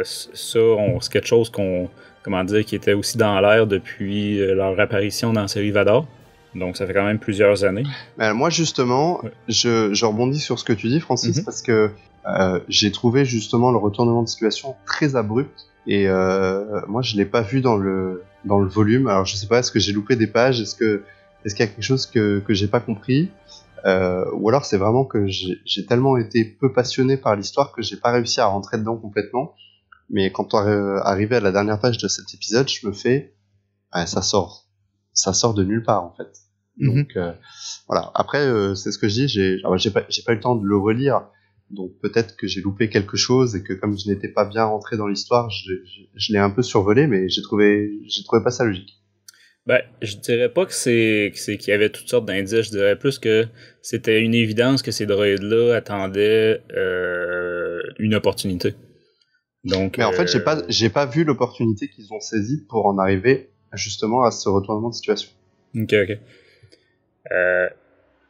c'est quelque chose qui était aussi dans l'air depuis leur apparition dans la série Vador. Donc, ça fait quand même plusieurs années. Moi, justement, ouais. je rebondis sur ce que tu dis, Francis, parce que j'ai trouvé justement le retournement de situation très abrupt. Et moi, je l'ai pas vu dans le volume. Alors, je sais pas, est-ce que j'ai loupé des pages, est-ce qu'il y a quelque chose que j'ai pas compris, ou alors c'est vraiment que j'ai tellement été peu passionné par l'histoire que j'ai pas réussi à rentrer dedans complètement. Mais quand on est arrivé à la dernière page de cet épisode, je me fais, ça sort de nulle part en fait. Donc voilà. Après, c'est ce que je dis. J'ai pas eu le temps de le relire. Donc peut-être que j'ai loupé quelque chose et que comme je n'étais pas bien rentré dans l'histoire, je l'ai un peu survolé, mais j'ai trouvé pas ça logique. Ben, je dirais pas qu'il y avait toutes sortes d'indices, je dirais plus que c'était une évidence que ces droïdes-là attendaient une opportunité. Donc, mais en fait, j'ai pas vu l'opportunité qu'ils ont saisie pour en arriver justement à ce retournement de situation. Ok.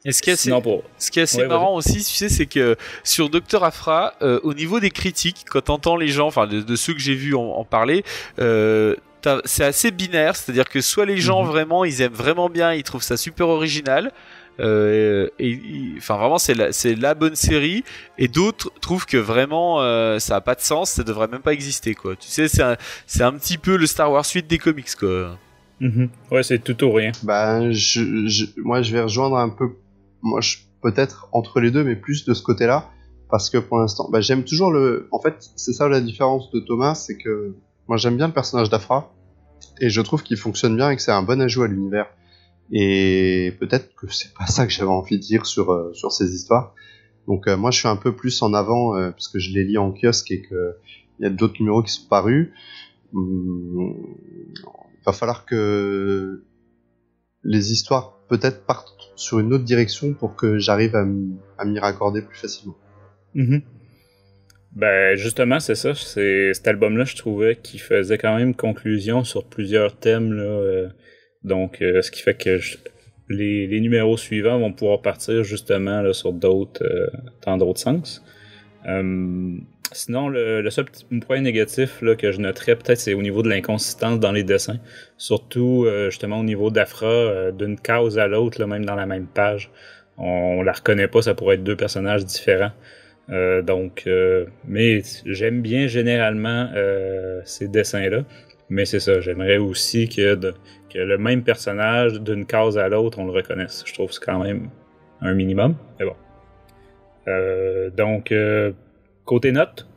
Et ce qui est assez marrant aussi, tu sais, c'est que sur Dr. Aphra, au niveau des critiques, quand t'entends les gens, enfin de ceux que j'ai vus en parler, c'est assez binaire, c'est-à-dire que soit les gens vraiment, ils aiment vraiment bien, ils trouvent ça super original, enfin vraiment c'est la bonne série, et d'autres trouvent que vraiment ça a pas de sens, ça devrait même pas exister quoi. Tu sais, c'est un petit peu le Star Wars 8 des comics quoi. Ouais, c'est tout ou rien. Moi je vais rejoindre un peu. Moi, peut-être entre les deux, mais plus de ce côté-là, parce que pour l'instant, j'aime toujours En fait, c'est ça la différence de Thomas, c'est que moi j'aime bien le personnage d'Aphra, et je trouve qu'il fonctionne bien et que c'est un bon ajout à l'univers. Et peut-être que c'est pas ça que j'avais envie de dire sur ces histoires. Donc moi je suis un peu plus en avant, parce que je les lis en kiosque et qu'il y a d'autres numéros qui sont parus. Il va falloir que les histoires peut-être partent sur une autre direction pour que j'arrive à m'y raccorder plus facilement. Ben justement, c'est ça. Cet album-là, je trouvais qu'il faisait quand même conclusion sur plusieurs thèmes. Là, donc, ce qui fait que les numéros suivants vont pouvoir partir justement là, sur dans d'autres sens. Sinon, le seul petit point négatif là, que je noterais peut-être, c'est au niveau de l'inconsistance dans les dessins. Surtout, justement, au niveau d'Aphra, d'une case à l'autre, là, même dans la même page. On la reconnaît pas, ça pourrait être deux personnages différents. Mais j'aime bien généralement ces dessins-là. Mais c'est ça, j'aimerais aussi que le même personnage, d'une case à l'autre, on le reconnaisse. Je trouve que c'est quand même un minimum. Mais bon. Côté notes,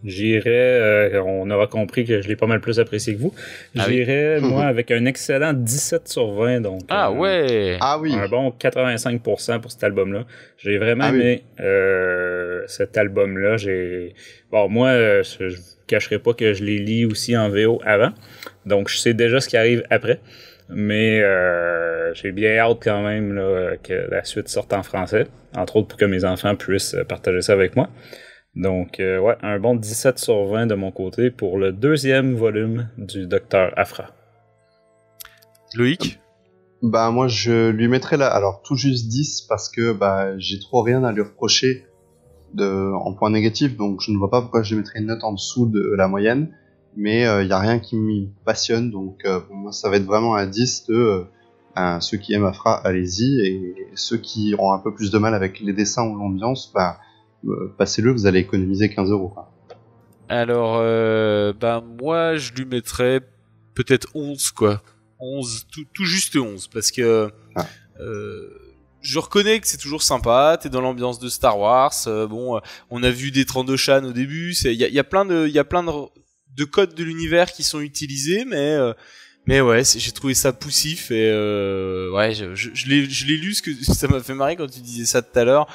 j'irais, on aura compris que je l'ai pas mal plus apprécié que vous, j'irais, moi, avec un excellent 17 sur 20, donc ouais. Un bon 85% pour cet album-là. J'ai vraiment aimé cet album-là. Moi, je vous cacherai pas que je les lis aussi en VO avant, donc je sais déjà ce qui arrive après, mais j'ai bien hâte quand même là, que la suite sorte en français, entre autres pour que mes enfants puissent partager ça avec moi. Donc, un bon 17 sur 20 de mon côté pour le deuxième volume du Dr. Aphra. Loïc ? Moi, je lui mettrais alors tout juste 10 parce que j'ai trop rien à lui reprocher en point négatif, donc je ne vois pas pourquoi je lui mettrais une note en dessous de la moyenne, mais il n'y a rien qui m'y passionne, donc pour moi, ça va être vraiment un 10 de... ceux qui aiment Aphra, allez-y, et ceux qui ont un peu plus de mal avec les dessins ou l'ambiance, passez-le, vous allez économiser 15 €. Quoi. Alors, moi, je lui mettrais peut-être 11, quoi. 11, tout juste 11, parce que je reconnais que c'est toujours sympa, t'es dans l'ambiance de Star Wars, on a vu des Trandoshan au début, il y a plein de codes de l'univers qui sont utilisés, mais ouais, j'ai trouvé ça poussif et je l'ai lu, ça m'a fait marrer quand tu disais ça tout à l'heure.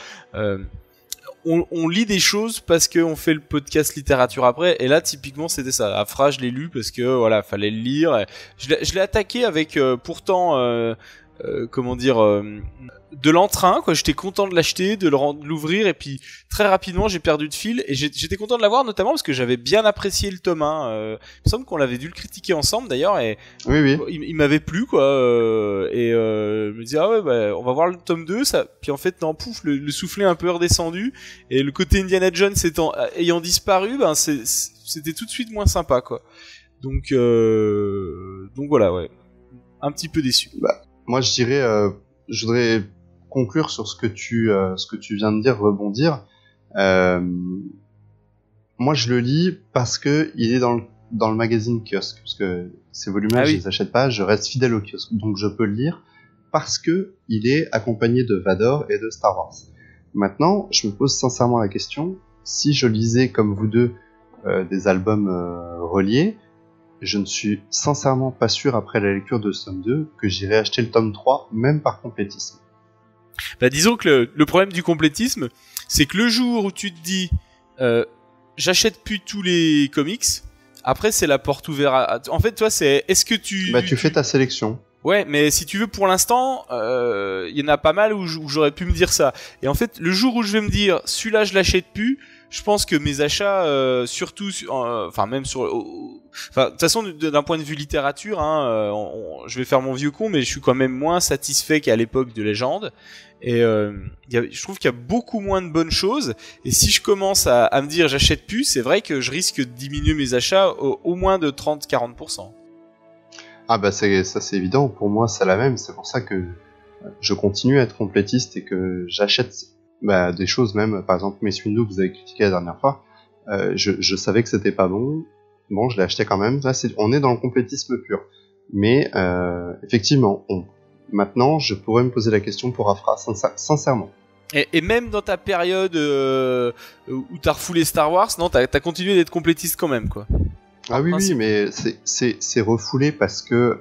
on lit des choses parce qu'on fait le podcast littérature après, et là typiquement c'était ça. Afra, je l'ai lu parce que voilà, fallait le lire. Je l'ai attaqué avec pourtant comment dire, de l'entrain, quoi. J'étais content de l'acheter, de l'ouvrir, et puis très rapidement j'ai perdu de fil, et j'étais content de l'avoir notamment parce que j'avais bien apprécié le tome 1. Il me semble qu'on l'avait dû le critiquer ensemble d'ailleurs, et Oui. il m'avait plu, quoi, et je me disais ah ouais, bah, on va voir le tome 2, ça. Puis en fait non, pouf, le soufflet un peu redescendu, et le côté Indiana Jones ayant disparu, ben c'était tout de suite moins sympa, quoi. Donc voilà, ouais, un petit peu déçu. Bah, moi je dirais, je voudrais conclure sur ce que tu viens de dire, rebondir. Moi je le lis parce que il est dans le magazine kiosque, parce que ces volumes-là je les achète pas, je reste fidèle au kiosque, donc je peux le lire parce que il est accompagné de Vador et de Star Wars. Maintenant, je me pose sincèrement la question, si je lisais comme vous deux des albums reliés, je ne suis sincèrement pas sûr après la lecture de ce tome 2 que j'irai acheter le tome 3, même par complétisme. Bah disons que le problème du complétisme, c'est que le jour où tu te dis j'achète plus tous les comics, après c'est la porte ouverte. En fait, toi, c'est est-ce que tu fais ta sélection. Ouais, mais si tu veux, pour l'instant, il y en a pas mal où j'aurais pu me dire ça. Et en fait, le jour où je vais me dire celui-là je l'achète plus, je pense que mes achats, surtout, enfin même sur, enfin de toute façon d'un point de vue littérature, hein, je vais faire mon vieux con, mais je suis quand même moins satisfait qu'à l'époque de Légende. Et je trouve qu'il y a beaucoup moins de bonnes choses. Et si je commence à me dire j'achète plus, c'est vrai que je risque de diminuer mes achats au moins de 30-40%. Ah bah c'est évident, pour moi c'est la même, c'est pour ça que je continue à être complétiste et que j'achète des choses, même par exemple Mace Windu que vous avez critiqué la dernière fois, je savais que c'était pas bon, je l'ai acheté quand même. Là on est dans le complétisme pur, mais effectivement maintenant je pourrais me poser la question pour Afra, sincèrement. Et même dans ta période où t'as refoulé Star Wars, non, t'as continué d'être complétiste quand même, quoi. Ah oui, mais c'est refoulé parce que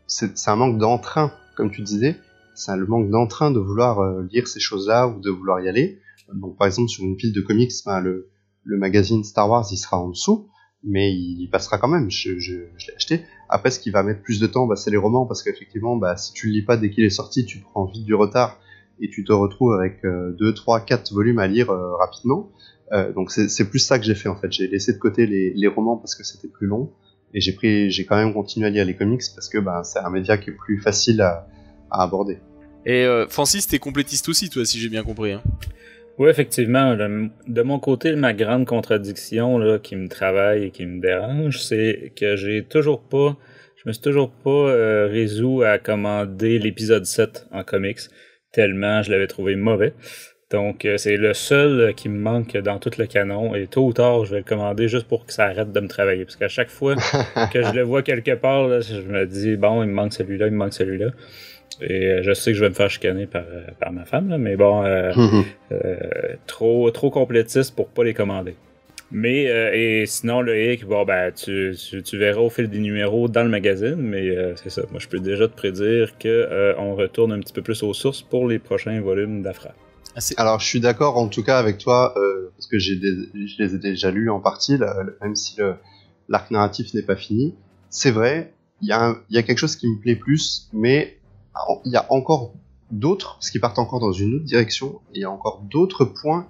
c'est un manque d'entrain, comme tu disais. C'est le manque d'entrain de vouloir lire ces choses-là ou de vouloir y aller. Donc par exemple sur une pile de comics, le magazine Star Wars il sera en dessous, mais il passera quand même. Je l'ai acheté. Après ce qui va mettre plus de temps, c'est les romans, parce qu'effectivement si tu le lis pas dès qu'il est sorti, tu prends vite du retard et tu te retrouves avec 2, 3, 4 volumes à lire rapidement. Donc c'est plus ça que j'ai fait en fait. J'ai laissé de côté les romans parce que c'était plus long, et j'ai quand même continué à lire les comics parce que c'est un média qui est plus facile à aborder. Et Francis, t'es complétiste aussi, toi, si j'ai bien compris, hein. Oui, effectivement. De mon côté, ma grande contradiction là, qui me travaille et qui me dérange, c'est que je me suis toujours pas résolu à commander l'épisode 7 en comics, tellement je l'avais trouvé mauvais. Donc, c'est le seul qui me manque dans tout le canon, et tôt ou tard, je vais le commander juste pour que ça arrête de me travailler. Parce qu'à chaque fois que je le vois quelque part, là, je me dis, bon, il me manque celui-là. Et je sais que je vais me faire chicaner par ma femme, là, mais bon, trop complétiste pour pas les commander. Mais, et sinon, le hic, tu verras au fil des numéros dans le magazine, mais c'est ça. Moi, je peux déjà te prédire que on retourne un petit peu plus aux sources pour les prochains volumes d'Afra. Alors je suis d'accord en tout cas avec toi, parce que je les ai déjà lus en partie, même si l'arc narratif n'est pas fini. C'est vrai, il y a quelque chose qui me plaît plus, mais il y a encore d'autres, parce qu'ils partent encore dans une autre direction, et il y a encore d'autres points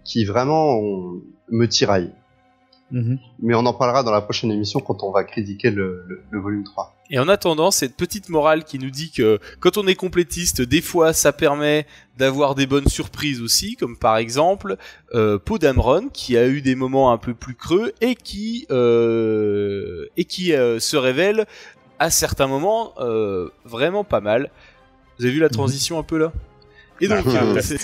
qui vraiment me tiraillent. Mm-hmm. Mais on en parlera dans la prochaine émission quand on va critiquer le volume 3. Et en attendant, cette petite morale qui nous dit que quand on est complétiste, des fois ça permet d'avoir des bonnes surprises aussi, comme par exemple Poe Dameron qui a eu des moments un peu plus creux et qui se révèle à certains moments vraiment pas mal. Vous avez vu la transition un peu là ? Et donc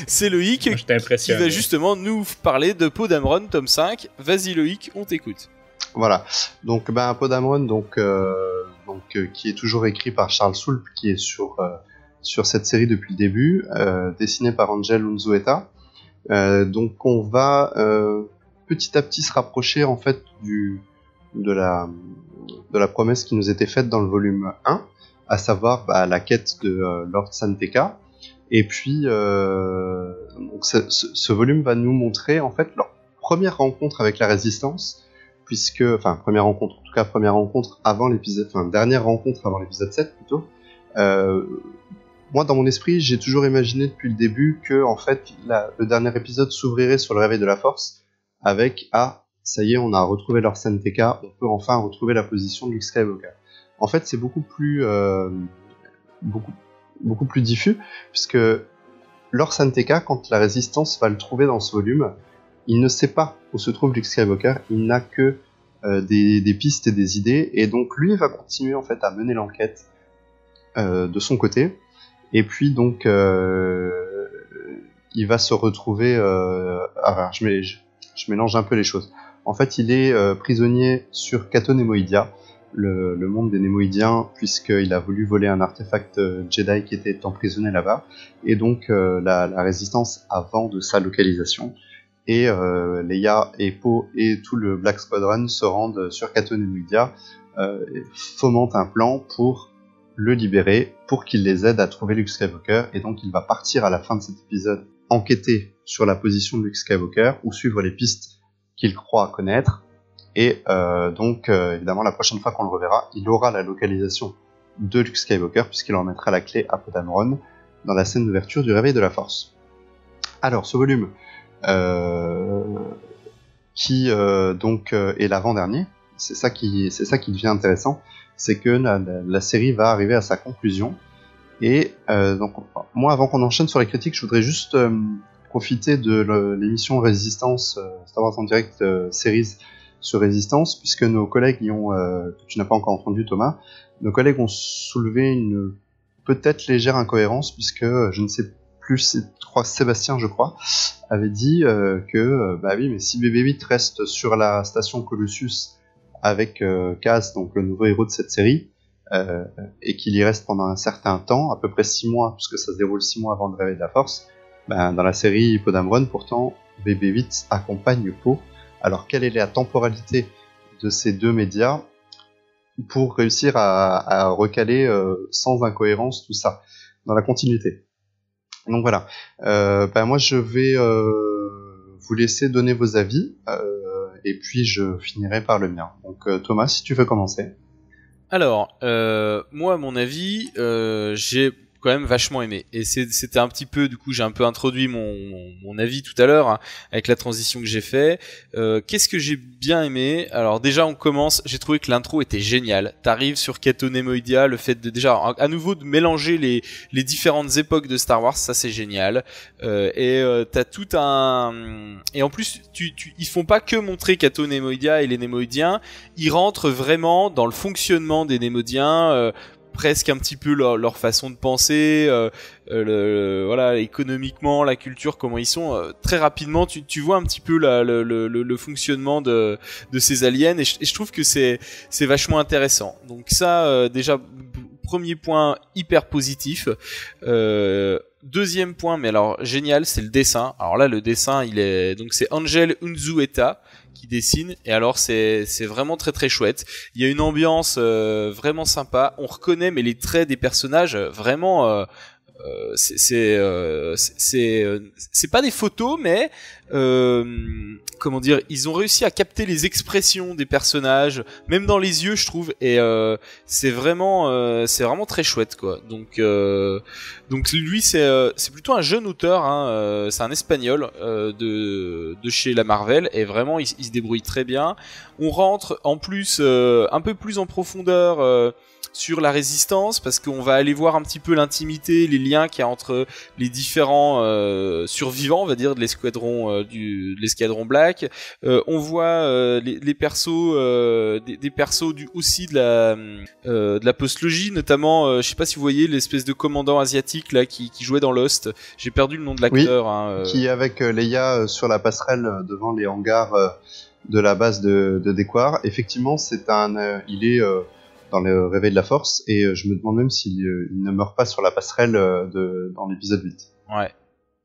c'est Loïc qui va justement nous parler de Poe Dameron tome 5. Vas-y Loïc, on t'écoute. Voilà, donc Poe Dameron qui est toujours écrit par Charles Soule, qui est sur cette série depuis le début, dessiné par Angel Unzueta. Donc on va petit à petit se rapprocher en fait de la promesse qui nous était faite dans le volume 1, à savoir la quête de Lord San Tekka. Et puis, donc ce volume va nous montrer en fait leur première rencontre avec la Résistance, première rencontre avant l'épisode, dernière rencontre avant l'épisode 7 plutôt. Moi, dans mon esprit, j'ai toujours imaginé depuis le début que en fait, le dernier épisode s'ouvrirait sur le réveil de la Force avec ça y est, on a retrouvé leur SNTK, on peut enfin retrouver la position de Luke Skywalker. En fait, c'est beaucoup plus diffus, puisque Lord Santeka, quand la Résistance va le trouver dans ce volume, il ne sait pas où se trouve Luke Skywalker, il n'a que des pistes et des idées, et donc lui va continuer en fait à mener l'enquête de son côté, et puis donc il va se retrouver... je mélange un peu les choses. En fait, il est prisonnier sur Cato Nemoidia, le monde des Némoïdiens, puisqu'il a voulu voler un artefact Jedi qui était emprisonné là-bas, et donc la Résistance a vent de sa localisation, et Leia et Poe et tout le Black Squadron se rendent sur Cato Nemoidia, fomentent un plan pour le libérer, pour qu'il les aide à trouver Luke Skywalker, et donc il va partir à la fin de cet épisode enquêter sur la position de Luke Skywalker, ou suivre les pistes qu'il croit connaître, et donc évidemment la prochaine fois qu'on le reverra, il aura la localisation de Luke Skywalker, puisqu'il en mettra la clé à Poe Dameron dans la scène d'ouverture du Réveil de la Force. Alors ce volume, qui donc est l'avant-dernier, c'est ça qui devient intéressant, c'est que la série va arriver à sa conclusion, et donc moi, avant qu'on enchaîne sur les critiques, je voudrais juste profiter de l'émission Résistance, Star Wars en direct series sur Résistance, puisque nos collègues que tu n'as pas encore entendu, Thomas, nos collègues ont soulevé une peut-être légère incohérence, puisque je ne sais plus, Sébastien, je crois, avait dit que bah oui, mais si BB-8 reste sur la station Colossus avec Kaz, donc le nouveau héros de cette série, et qu'il y reste pendant un certain temps, à peu près 6 mois, puisque ça se déroule 6 mois avant le Réveil de la Force, ben, dans la série Poe Dameron, pourtant, BB-8 accompagne Poe. Alors, quelle est la temporalité de ces deux médias pour réussir à recaler sans incohérence tout ça, dans la continuité? Donc voilà, ben moi je vais vous laisser donner vos avis, et puis je finirai par le mien. Donc Thomas, si tu veux commencer. Alors, moi, à mon avis, j'ai quand même vachement aimé. Et c'était un petit peu, du coup, j'ai un peu introduit mon avis tout à l'heure, hein, avec la transition que j'ai fait. Qu'est-ce que j'ai bien aimé? Alors déjà, on commence, j'ai trouvé que l'intro était géniale. T'arrives sur Cato Nemoidia, le fait de déjà, à nouveau, de mélanger les différentes époques de Star Wars, ça c'est génial. T'as tout et en plus, ils font pas que montrer Cato Nemoidia et les Némoïdiens, ils rentrent vraiment dans le fonctionnement des Némoïdiens, presque un petit peu leur façon de penser, voilà, économiquement, la culture, comment ils sont. Très rapidement, tu vois un petit peu le fonctionnement de ces aliens, et je trouve que c'est vachement intéressant. Donc ça, déjà, premier point hyper positif. Deuxième point, mais alors génial, c'est le dessin. Alors là, le dessin, c'est Angel Unzueta qui dessine, et alors c'est vraiment très très chouette. Il y a une ambiance vraiment sympa. On reconnaît, mais les traits des personnages, vraiment, c'est pas des photos, mais comment dire, ils ont réussi à capter les expressions des personnages, même dans les yeux, je trouve, et c'est vraiment très chouette, quoi. Donc lui, c'est plutôt un jeune auteur, hein, c'est un espagnol de chez la Marvel, et vraiment il se débrouille très bien. On rentre en plus un peu plus en profondeur sur la Résistance, parce qu'on va aller voir un petit peu l'intimité, les liens qu'il y a entre les différents survivants, on va dire, de l'escadron de l'escadron Black. On voit les persos, des persos aussi de la postlogie, notamment, je sais pas si vous voyez l'espèce de commandant asiatique là qui jouait dans Lost. J'ai perdu le nom de l'acteur. Oui, qui est avec Leia sur la passerelle devant les hangars de la base de Dequar. Effectivement, il est dans le Réveil de la Force, et je me demande même s'il ne meurt pas sur la passerelle dans l'épisode 8. Ouais.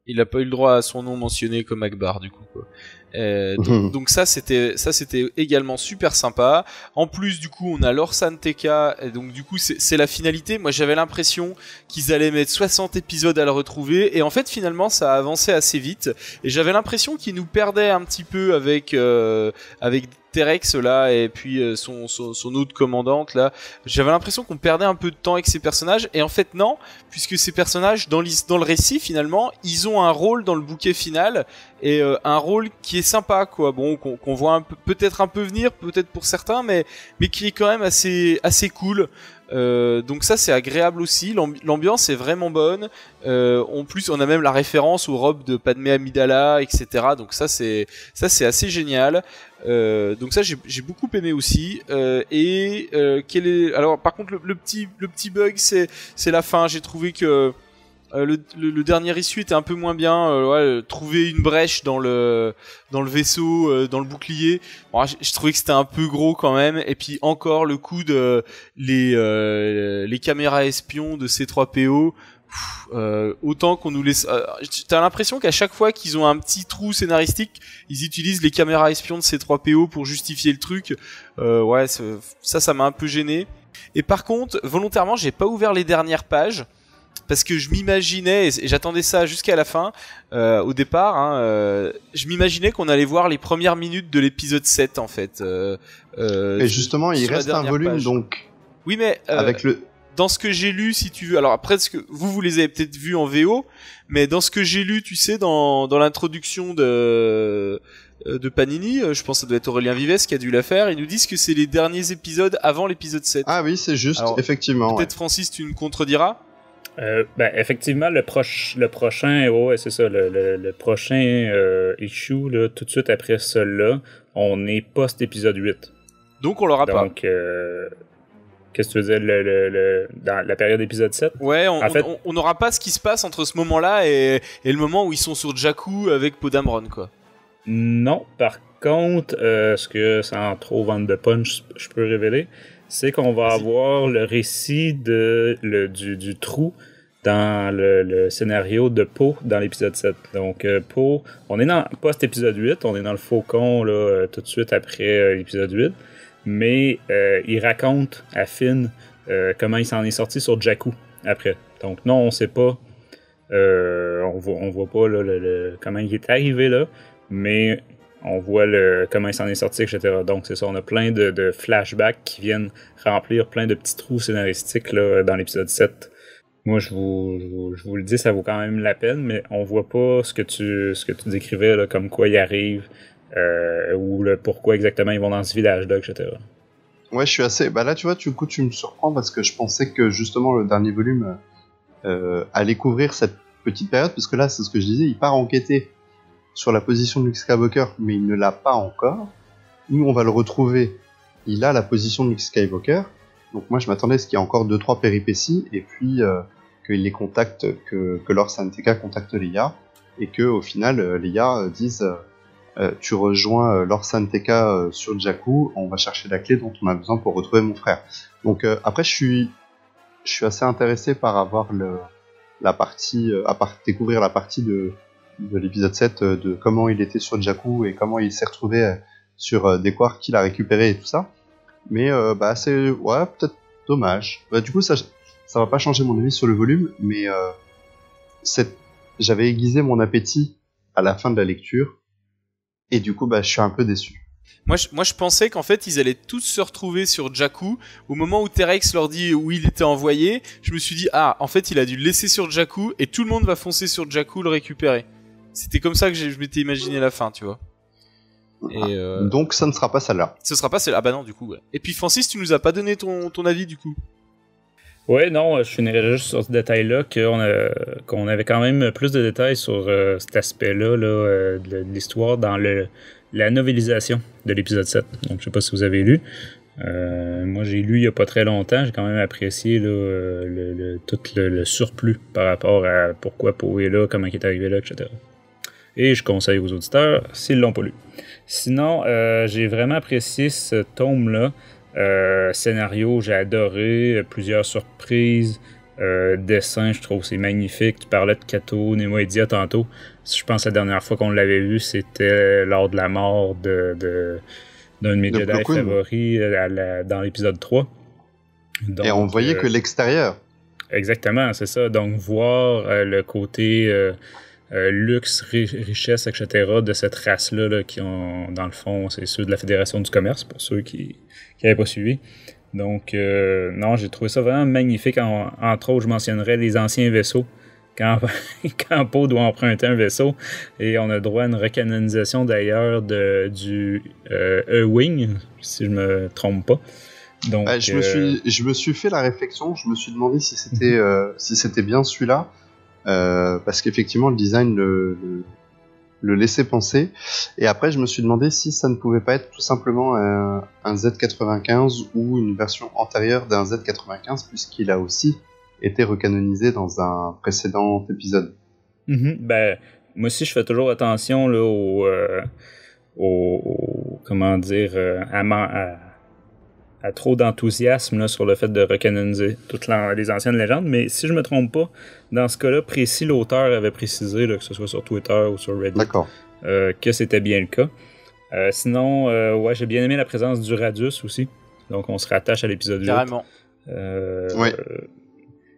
Il a pas eu le droit à son nom mentionné comme Akbar, du coup, quoi. Donc ça c'était également super sympa. En plus du coup on a Lorsan TK, et donc du coup c'est la finalité. Moi j'avais l'impression qu'ils allaient mettre 60 épisodes à le retrouver, et en fait finalement ça a avancé assez vite, et j'avais l'impression qu'ils nous perdaient un petit peu avec Terex là, et puis son autre commandante là. J'avais l'impression qu'on perdait un peu de temps avec ces personnages, et en fait non, puisque ces personnages dans le récit finalement ils ont un rôle dans le bouquet final, et un rôle qui est sympa quoi, bon qu'on voit peut-être un peu venir, peut-être pour certains, mais qui est quand même assez cool. Donc ça c'est agréable aussi, l'ambiance est vraiment bonne. En plus on a même la référence aux robes de Padmé Amidala, etc. Donc ça c'est assez génial. Donc ça j'ai beaucoup aimé aussi. Alors par contre le petit bug c'est la fin. J'ai trouvé que le dernier issue était un peu moins bien. Trouver une brèche dans le vaisseau, dans le bouclier. Bon, je trouvais que c'était un peu gros quand même. Et puis encore le coup de les caméras espions de C3PO. Autant qu'on nous laisse. T'as l'impression qu'à chaque fois qu'ils ont un petit trou scénaristique, ils utilisent les caméras espions de C3PO pour justifier le truc. Ça m'a un peu gêné. Et par contre, volontairement, j'ai pas ouvert les dernières pages. Parce que je m'imaginais, et j'attendais ça jusqu'à la fin, au départ, je m'imaginais qu'on allait voir les premières minutes de l'épisode 7, en fait. Et justement, il reste un volume, page. Donc... Oui, mais avec dans ce que j'ai lu, si tu veux... Alors après, vous les avez peut-être vus en VO, mais dans ce que j'ai lu, tu sais, dans l'introduction de Panini, je pense que ça doit être Aurélien Vives qui a dû la faire, ils nous disent que c'est les derniers épisodes avant l'épisode 7. Ah oui, c'est juste, alors, effectivement. Peut-être Francis, tu me contrediras. Effectivement, le prochain, c'est ça, le prochain issue, là, tout de suite après celui-là, on est post-épisode 8. Donc on l'aura pas. Donc, qu'est-ce que tu veux dire, dans la période épisode 7? Ouais, on n'aura pas ce qui se passe entre ce moment-là et le moment où ils sont sur Jakku avec Poe Dameron, quoi. Non, par contre, ce que, sans trop vendre de punch, je peux révéler, c'est qu'on va avoir le récit du trou dans le scénario de Poe dans l'épisode 7. Donc, Poe, on est dans post-épisode 8, on est dans le Faucon là, tout de suite après l'épisode 8, mais il raconte à Finn comment il s'en est sorti sur Jakku après. Donc, non, on sait pas, on voit pas là, comment il est arrivé là, mais on voit comment il s'en est sorti, etc. Donc, c'est ça, on a plein de flashbacks qui viennent remplir plein de petits trous scénaristiques là, dans l'épisode 7. Moi, je vous le dis, ça vaut quand même la peine, mais on voit pas ce que tu décrivais, là, comme quoi il arrive, ou le pourquoi exactement ils vont dans ce village-là, etc. Ouais, je suis assez... Bah là, tu vois, tu me surprends parce que je pensais que, justement, le dernier volume allait couvrir cette petite période, parce que là, c'est ce que je disais, il part enquêter sur la position de Luke Skywalker, mais il ne l'a pas encore. Nous, on va le retrouver. Il a la position de Luke Skywalker. Donc moi, je m'attendais à ce qu'il y ait encore 2-3 péripéties, et puis qu'il les contacte, que Lorsan TK contacte Leia, et que au final, Leia dise tu rejoins Lorsan TK sur Jakku, on va chercher la clé dont on a besoin pour retrouver mon frère. Donc après, je suis assez intéressé par avoir découvrir la partie de l'épisode 7, de comment il était sur Jakku et comment il s'est retrouvé sur des quarks qu'il a récupéré et tout ça. Mais c'est peut-être dommage. Du coup, ça va pas changer mon avis sur le volume, mais j'avais aiguisé mon appétit à la fin de la lecture, et du coup, je suis un peu déçu. Moi, je pensais qu'en fait, ils allaient tous se retrouver sur Jakku. Au moment où Terex leur dit où il était envoyé, je me suis dit, en fait, il a dû le laisser sur Jakku, et tout le monde va foncer sur Jakku le récupérer. C'était comme ça que je m'étais imaginé la fin, tu vois. Et donc ça ne sera pas celle-là. Ce sera pas celle-là. Ah bah non, du coup. Ouais. Et puis Francis, tu nous as pas donné ton avis du coup. Ouais, non, je finirais juste sur ce détail-là qu'on avait quand même plus de détails sur cet aspect-là là, de l'histoire dans la novélisation de l'épisode 7. Donc je sais pas si vous avez lu. Moi j'ai lu il y a pas très longtemps, j'ai quand même apprécié là, tout le surplus par rapport à pourquoi Poe est là, comment il est arrivé là, etc. Et je conseille aux auditeurs s'ils l'ont pas lu. Sinon, j'ai vraiment apprécié ce tome-là. Scénario, j'ai adoré, plusieurs surprises, Dessin, je trouve c'est magnifique. Tu parlais de Kato Nemoidia tantôt. Je pense que la dernière fois qu'on l'avait vu, c'était lors de la mort d'un de mes Jedi favoris dans l'épisode 3. Donc, et on voyait que l'extérieur. Exactement, c'est ça. Donc, voir le côté luxe, richesse, etc. de cette race-là, là, qui ont, dans le fond, c'est ceux de la Fédération du commerce, pour ceux qui n'avaient pas suivi. Donc, non, j'ai trouvé ça vraiment magnifique. Entre autres, je mentionnerais les anciens vaisseaux. Quand Poe doit emprunter un vaisseau, et on a droit à une recanonisation d'ailleurs du E-Wing, si je me trompe pas. Donc, je me suis fait la réflexion, je me suis demandé si c'était bien celui-là, parce qu'effectivement le design le laissait penser, et après je me suis demandé si ça ne pouvait pas être tout simplement un Z95 ou une version antérieure d'un Z95, puisqu'il a aussi été recanonisé dans un précédent épisode. Ben, moi aussi je fais toujours attention là, comment dire, à trop d'enthousiasme là, sur le fait de recanoniser toutes les anciennes légendes, mais si je me trompe pas, dans ce cas-là précis, l'auteur avait précisé, là, que ce soit sur Twitter ou sur Reddit, que c'était bien le cas. Sinon, ouais, j'ai bien aimé la présence du Radius aussi, donc on se rattache à l'épisode 8. Carrément. Ouais.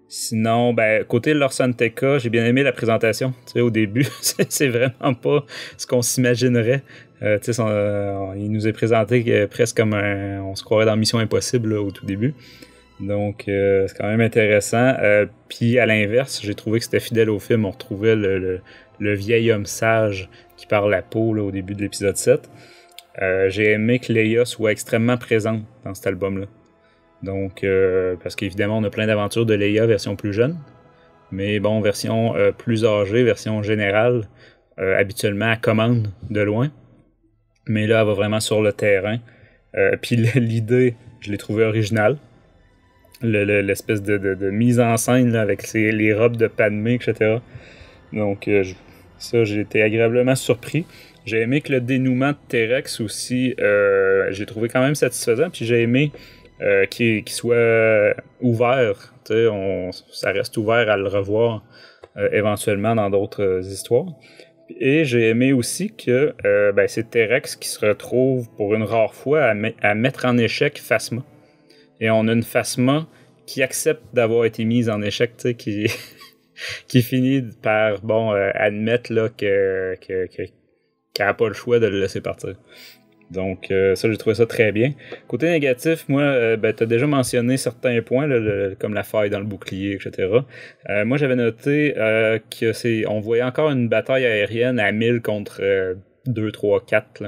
Sinon, ben, côté Lorsan Tekka, j'ai bien aimé la présentation. Tu sais, au début, c'est vraiment pas ce qu'on s'imaginerait. Tu sais, il nous est présenté presque comme on se croirait dans Mission Impossible là, au tout début. Donc, c'est quand même intéressant. Puis, à l'inverse, j'ai trouvé que c'était fidèle au film. On retrouvait le vieil homme sage qui parle à Poe là, au début de l'épisode 7. J'ai aimé que Leia soit extrêmement présente dans cet album-là. Donc, parce qu'évidemment, on a plein d'aventures de Leia version plus jeune. Mais bon, version plus âgée, version générale, habituellement, elle commande de loin. Mais là, elle va vraiment sur le terrain. Puis l'idée, je l'ai trouvée originale. L'espèce de mise en scène là, avec les robes de Padmé, etc. Donc, ça, j'ai été agréablement surpris. J'ai aimé que le dénouement de T-Rex aussi, j'ai trouvé quand même satisfaisant. Puis j'ai aimé qu'il soit ouvert. Ça reste ouvert à le revoir éventuellement dans d'autres histoires. Et j'ai aimé aussi que c'est T-Rex qui se retrouve pour une rare fois à mettre en échec Phasma. Et on a une Phasma qui accepte d'avoir été mise en échec, qui finit par admettre là, qu'elle n'a pas le choix de le laisser partir. Donc, ça, j'ai trouvé ça très bien. Côté négatif, moi, tu as déjà mentionné certains points, là, comme la faille dans le bouclier, etc. Moi, j'avais noté on voyait encore une bataille aérienne à 1000 contre 2, 3, 4.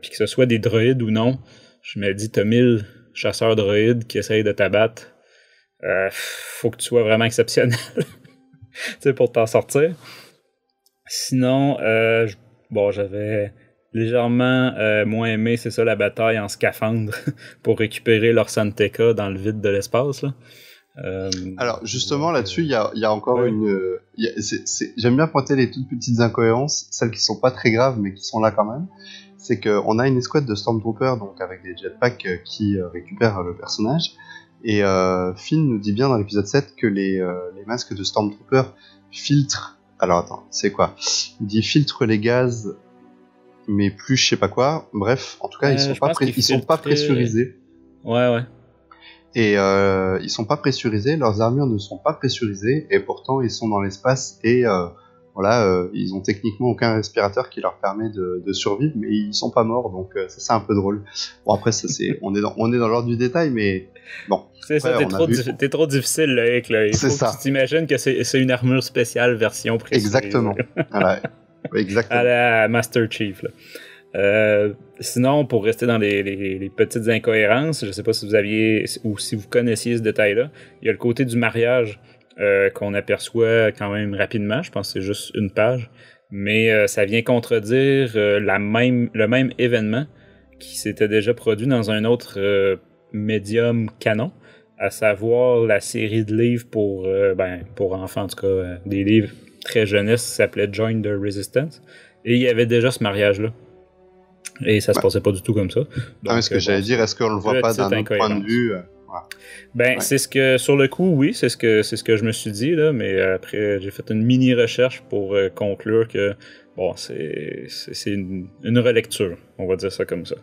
Puis que ce soit des droïdes ou non, je me dis, t'as 1000 chasseurs droïdes qui essayent de t'abattre. Faut que tu sois vraiment exceptionnel pour t'en sortir. Sinon, j'avais légèrement moins aimé, c'est ça, la bataille en scaphandre pour récupérer Lorsan Tekka dans le vide de l'espace. Là. Alors, justement, là-dessus, il y a encore j'aime bien pointer les toutes petites incohérences, celles qui sont pas très graves, mais qui sont là quand même. C'est qu'on a une escouade de Stormtroopers, donc avec des jetpacks qui récupèrent le personnage. Et Finn nous dit bien dans l'épisode 7 que les masques de Stormtroopers filtrent... Alors, attends, c'est quoi ? Il dit filtre les gaz... mais plus je sais pas quoi. Bref, en tout cas, ils sont pas pressurisés. Ouais. Et ils sont pas pressurisés, leurs armures ne sont pas pressurisées, et pourtant ils sont dans l'espace et ils ont techniquement aucun respirateur qui leur permet de survivre, mais ils sont pas morts, donc ça c'est un peu drôle. Bon après ça on est dans l'ordre du détail, mais bon. C'est ça, t'es trop difficile là, avec là. Il faut que tu t'imagines que c'est une armure spéciale version pressurisée. Exactement. Voilà. Exactement. À la Master Chief. Là. Sinon, pour rester dans les petites incohérences, je ne sais pas si vous aviez ou si vous connaissiez ce détail-là, il y a le côté du mariage qu'on aperçoit quand même rapidement. Je pense que c'est juste une page. Mais ça vient contredire le même événement qui s'était déjà produit dans un autre médium canon, à savoir la série de livres pour enfants, en tout cas, des livres très jeunesse qui s'appelait Join the Resistance, et il y avait déjà ce mariage-là. Et ça se passait pas du tout comme ça. Donc, ce que j'allais dire, est-ce qu'on le voit pas d'un autre point de vue Ouais. C'est ce que, sur le coup, oui, c'est ce que je me suis dit, là, mais après, j'ai fait une mini-recherche pour conclure que, bon, c'est une relecture, on va dire ça comme ça.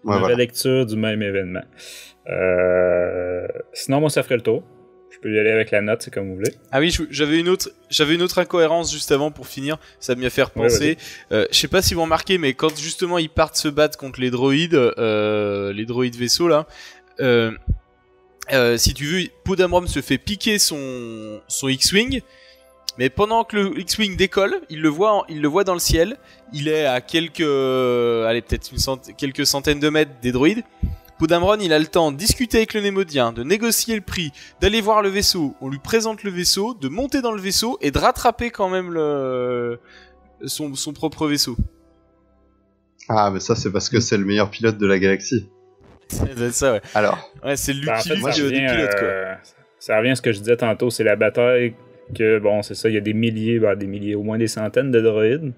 Ouais, Une relecture du même événement. Sinon, moi, ça ferait le tour. Je peux y aller avec la note, c'est comme vous voulez. Ah oui, j'avais une autre incohérence juste avant pour finir, ça m'y a fait repenser. Je sais pas si vous remarquez, mais quand justement ils partent se battre contre les droïdes vaisseaux là, si tu veux, Poe Dameron se fait piquer son X-Wing, mais pendant que le X-Wing décolle, il le voit dans le ciel, il est à quelques centaines de mètres des droïdes. Poe Dameron, il a le temps de discuter avec le Némodien, de négocier le prix, d'aller voir le vaisseau, on lui présente le vaisseau, de monter dans le vaisseau et de rattraper quand même son propre vaisseau. Ah, mais ça, c'est parce que c'est le meilleur pilote de la galaxie. C'est ça, ouais. Alors. Ouais, c'est le En fait, Lucky Luke des pilotes, quoi. Ça revient à ce que je disais tantôt, c'est la bataille que, bon, c'est ça, il y a des milliers, au moins des centaines de droïdes.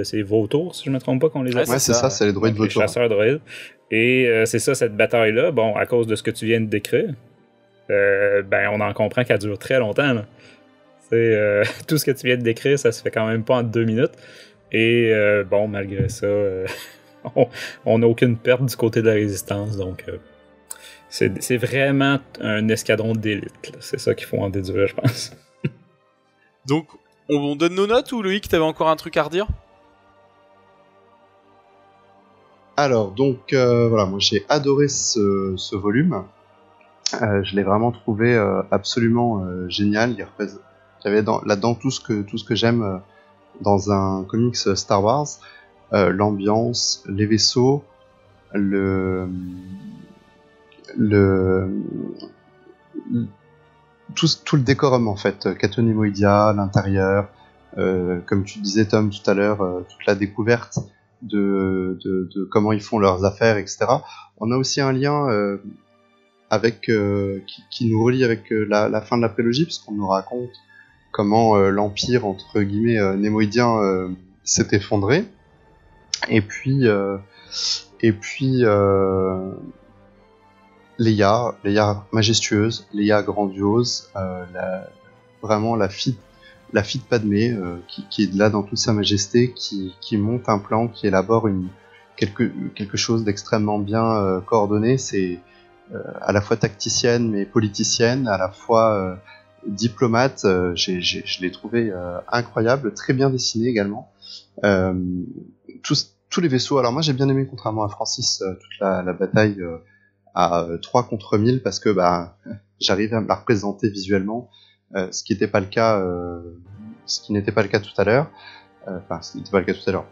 C'est vautours, si je me trompe pas qu'on les appelle. Ouais, c'est ça, c'est les droïdes vautours. Les chasseurs droïdes. Et c'est ça, cette bataille-là, bon, à cause de ce que tu viens de décrire, on en comprend qu'elle dure très longtemps. Là. Tout ce que tu viens de décrire, ça se fait quand même pas en 2 minutes. Et bon, malgré ça, on n'a aucune perte du côté de la résistance. Donc, c'est vraiment un escadron d'élite. Là. C'est ça qu'il faut en déduire, je pense. Donc, on donne nos notes ou Loïc, t'avais encore un truc à redire ? Alors, donc, voilà, moi j'ai adoré ce volume. Je l'ai vraiment trouvé absolument génial. Il y avait là-dedans tout ce que j'aime dans un comics Star Wars. L'ambiance, les vaisseaux, tout le décorum en fait, Cato Nemoidia, l'intérieur, comme tu disais Tom tout à l'heure, toute la découverte de comment ils font leurs affaires, etc. On a aussi un lien avec qui nous relie avec la fin de la prélogie, puisqu'on nous raconte comment l'empire entre guillemets némoïdien s'est effondré, et puis Leia majestueuse, Leia grandiose, vraiment la fille de Padmé, qui est là dans toute sa majesté, qui monte un plan, qui élabore quelque chose d'extrêmement bien coordonné. C'est à la fois tacticienne mais politicienne, à la fois diplomate. Je l'ai trouvé incroyable, très bien dessiné également. Tous les vaisseaux. Alors moi j'ai bien aimé, contrairement à Francis, toute la bataille à 3 contre 1000, parce que j'arrivais à me la représenter visuellement, ce qui n'était pas le cas tout à l'heure. Ce n'était pas le cas tout à l'heure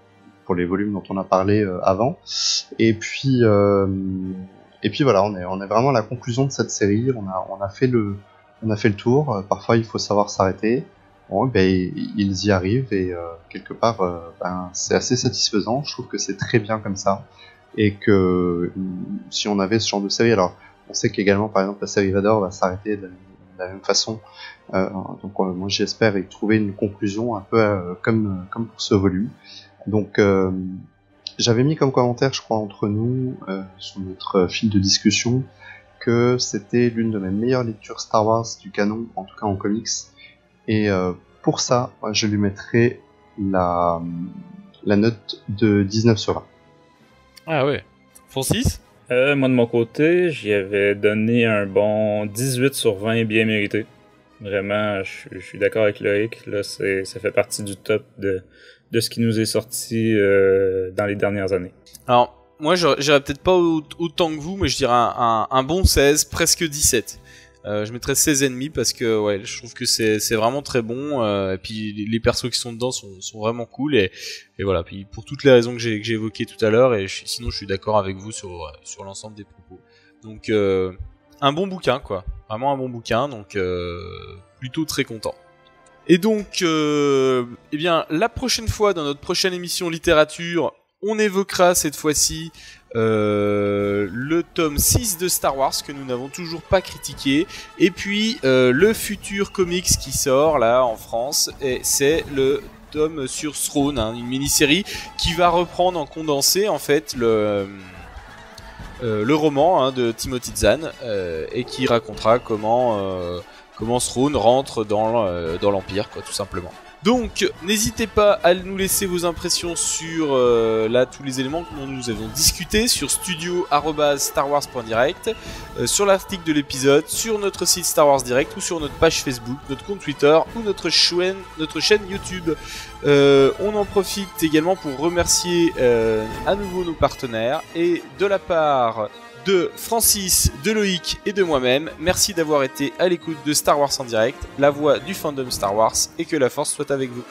pour les volumes dont on a parlé avant. Et puis voilà, on est vraiment à la conclusion de cette série. On a fait le tour. Parfois il faut savoir s'arrêter. Bon, ils y arrivent, et quelque part c'est assez satisfaisant. Je trouve que c'est très bien comme ça, et que si on avait ce genre de série, alors on sait qu'également par exemple la série Vador va s'arrêter de la même façon, donc moi j'espère y trouver une conclusion un peu comme pour ce volume. Donc j'avais mis comme commentaire, je crois, entre nous sur notre fil de discussion, que c'était l'une de mes meilleures lectures Star Wars du canon, en tout cas en comics, et pour ça je lui mettrai la note de 19 sur 20. Ah ouais. Francis ? Moi de mon côté, j'y avais donné un bon 18 sur 20 bien mérité. Vraiment, je suis d'accord avec Loïc. Là, ça fait partie du top de ce qui nous est sorti dans les dernières années. Alors, moi, j'irais peut-être pas autant que vous, mais je dirais un bon 16, presque 17. Je mettrais 16,5 parce que ouais, je trouve que c'est vraiment très bon, et puis les persos qui sont dedans sont vraiment cool, et voilà, puis pour toutes les raisons que j'ai évoquées tout à l'heure, et sinon je suis d'accord avec vous sur l'ensemble des propos. Donc un bon bouquin, quoi, vraiment un bon bouquin, donc plutôt très content. Et donc eh bien la prochaine fois, dans notre prochaine émission littérature, on évoquera cette fois-ci le tome 6 de Star Wars que nous n'avons toujours pas critiqué, et puis le futur comics qui sort là en France, et c'est le tome sur Throne, une mini-série qui va reprendre en condensé en fait le roman de Timothy Zahn, et qui racontera comment Throne rentre dans l'Empire, quoi, tout simplement. Donc, n'hésitez pas à nous laisser vos impressions sur tous les éléments dont nous avons discuté sur studio@starwars.direct, sur l'article de l'épisode, sur notre site Star Wars Direct ou sur notre page Facebook, notre compte Twitter ou notre chaîne YouTube. On en profite également pour remercier à nouveau nos partenaires, et de la part de Francis, de Loïc et de moi-même, merci d'avoir été à l'écoute de Star Wars en direct, la voix du fandom Star Wars, et que la force soit avec vous.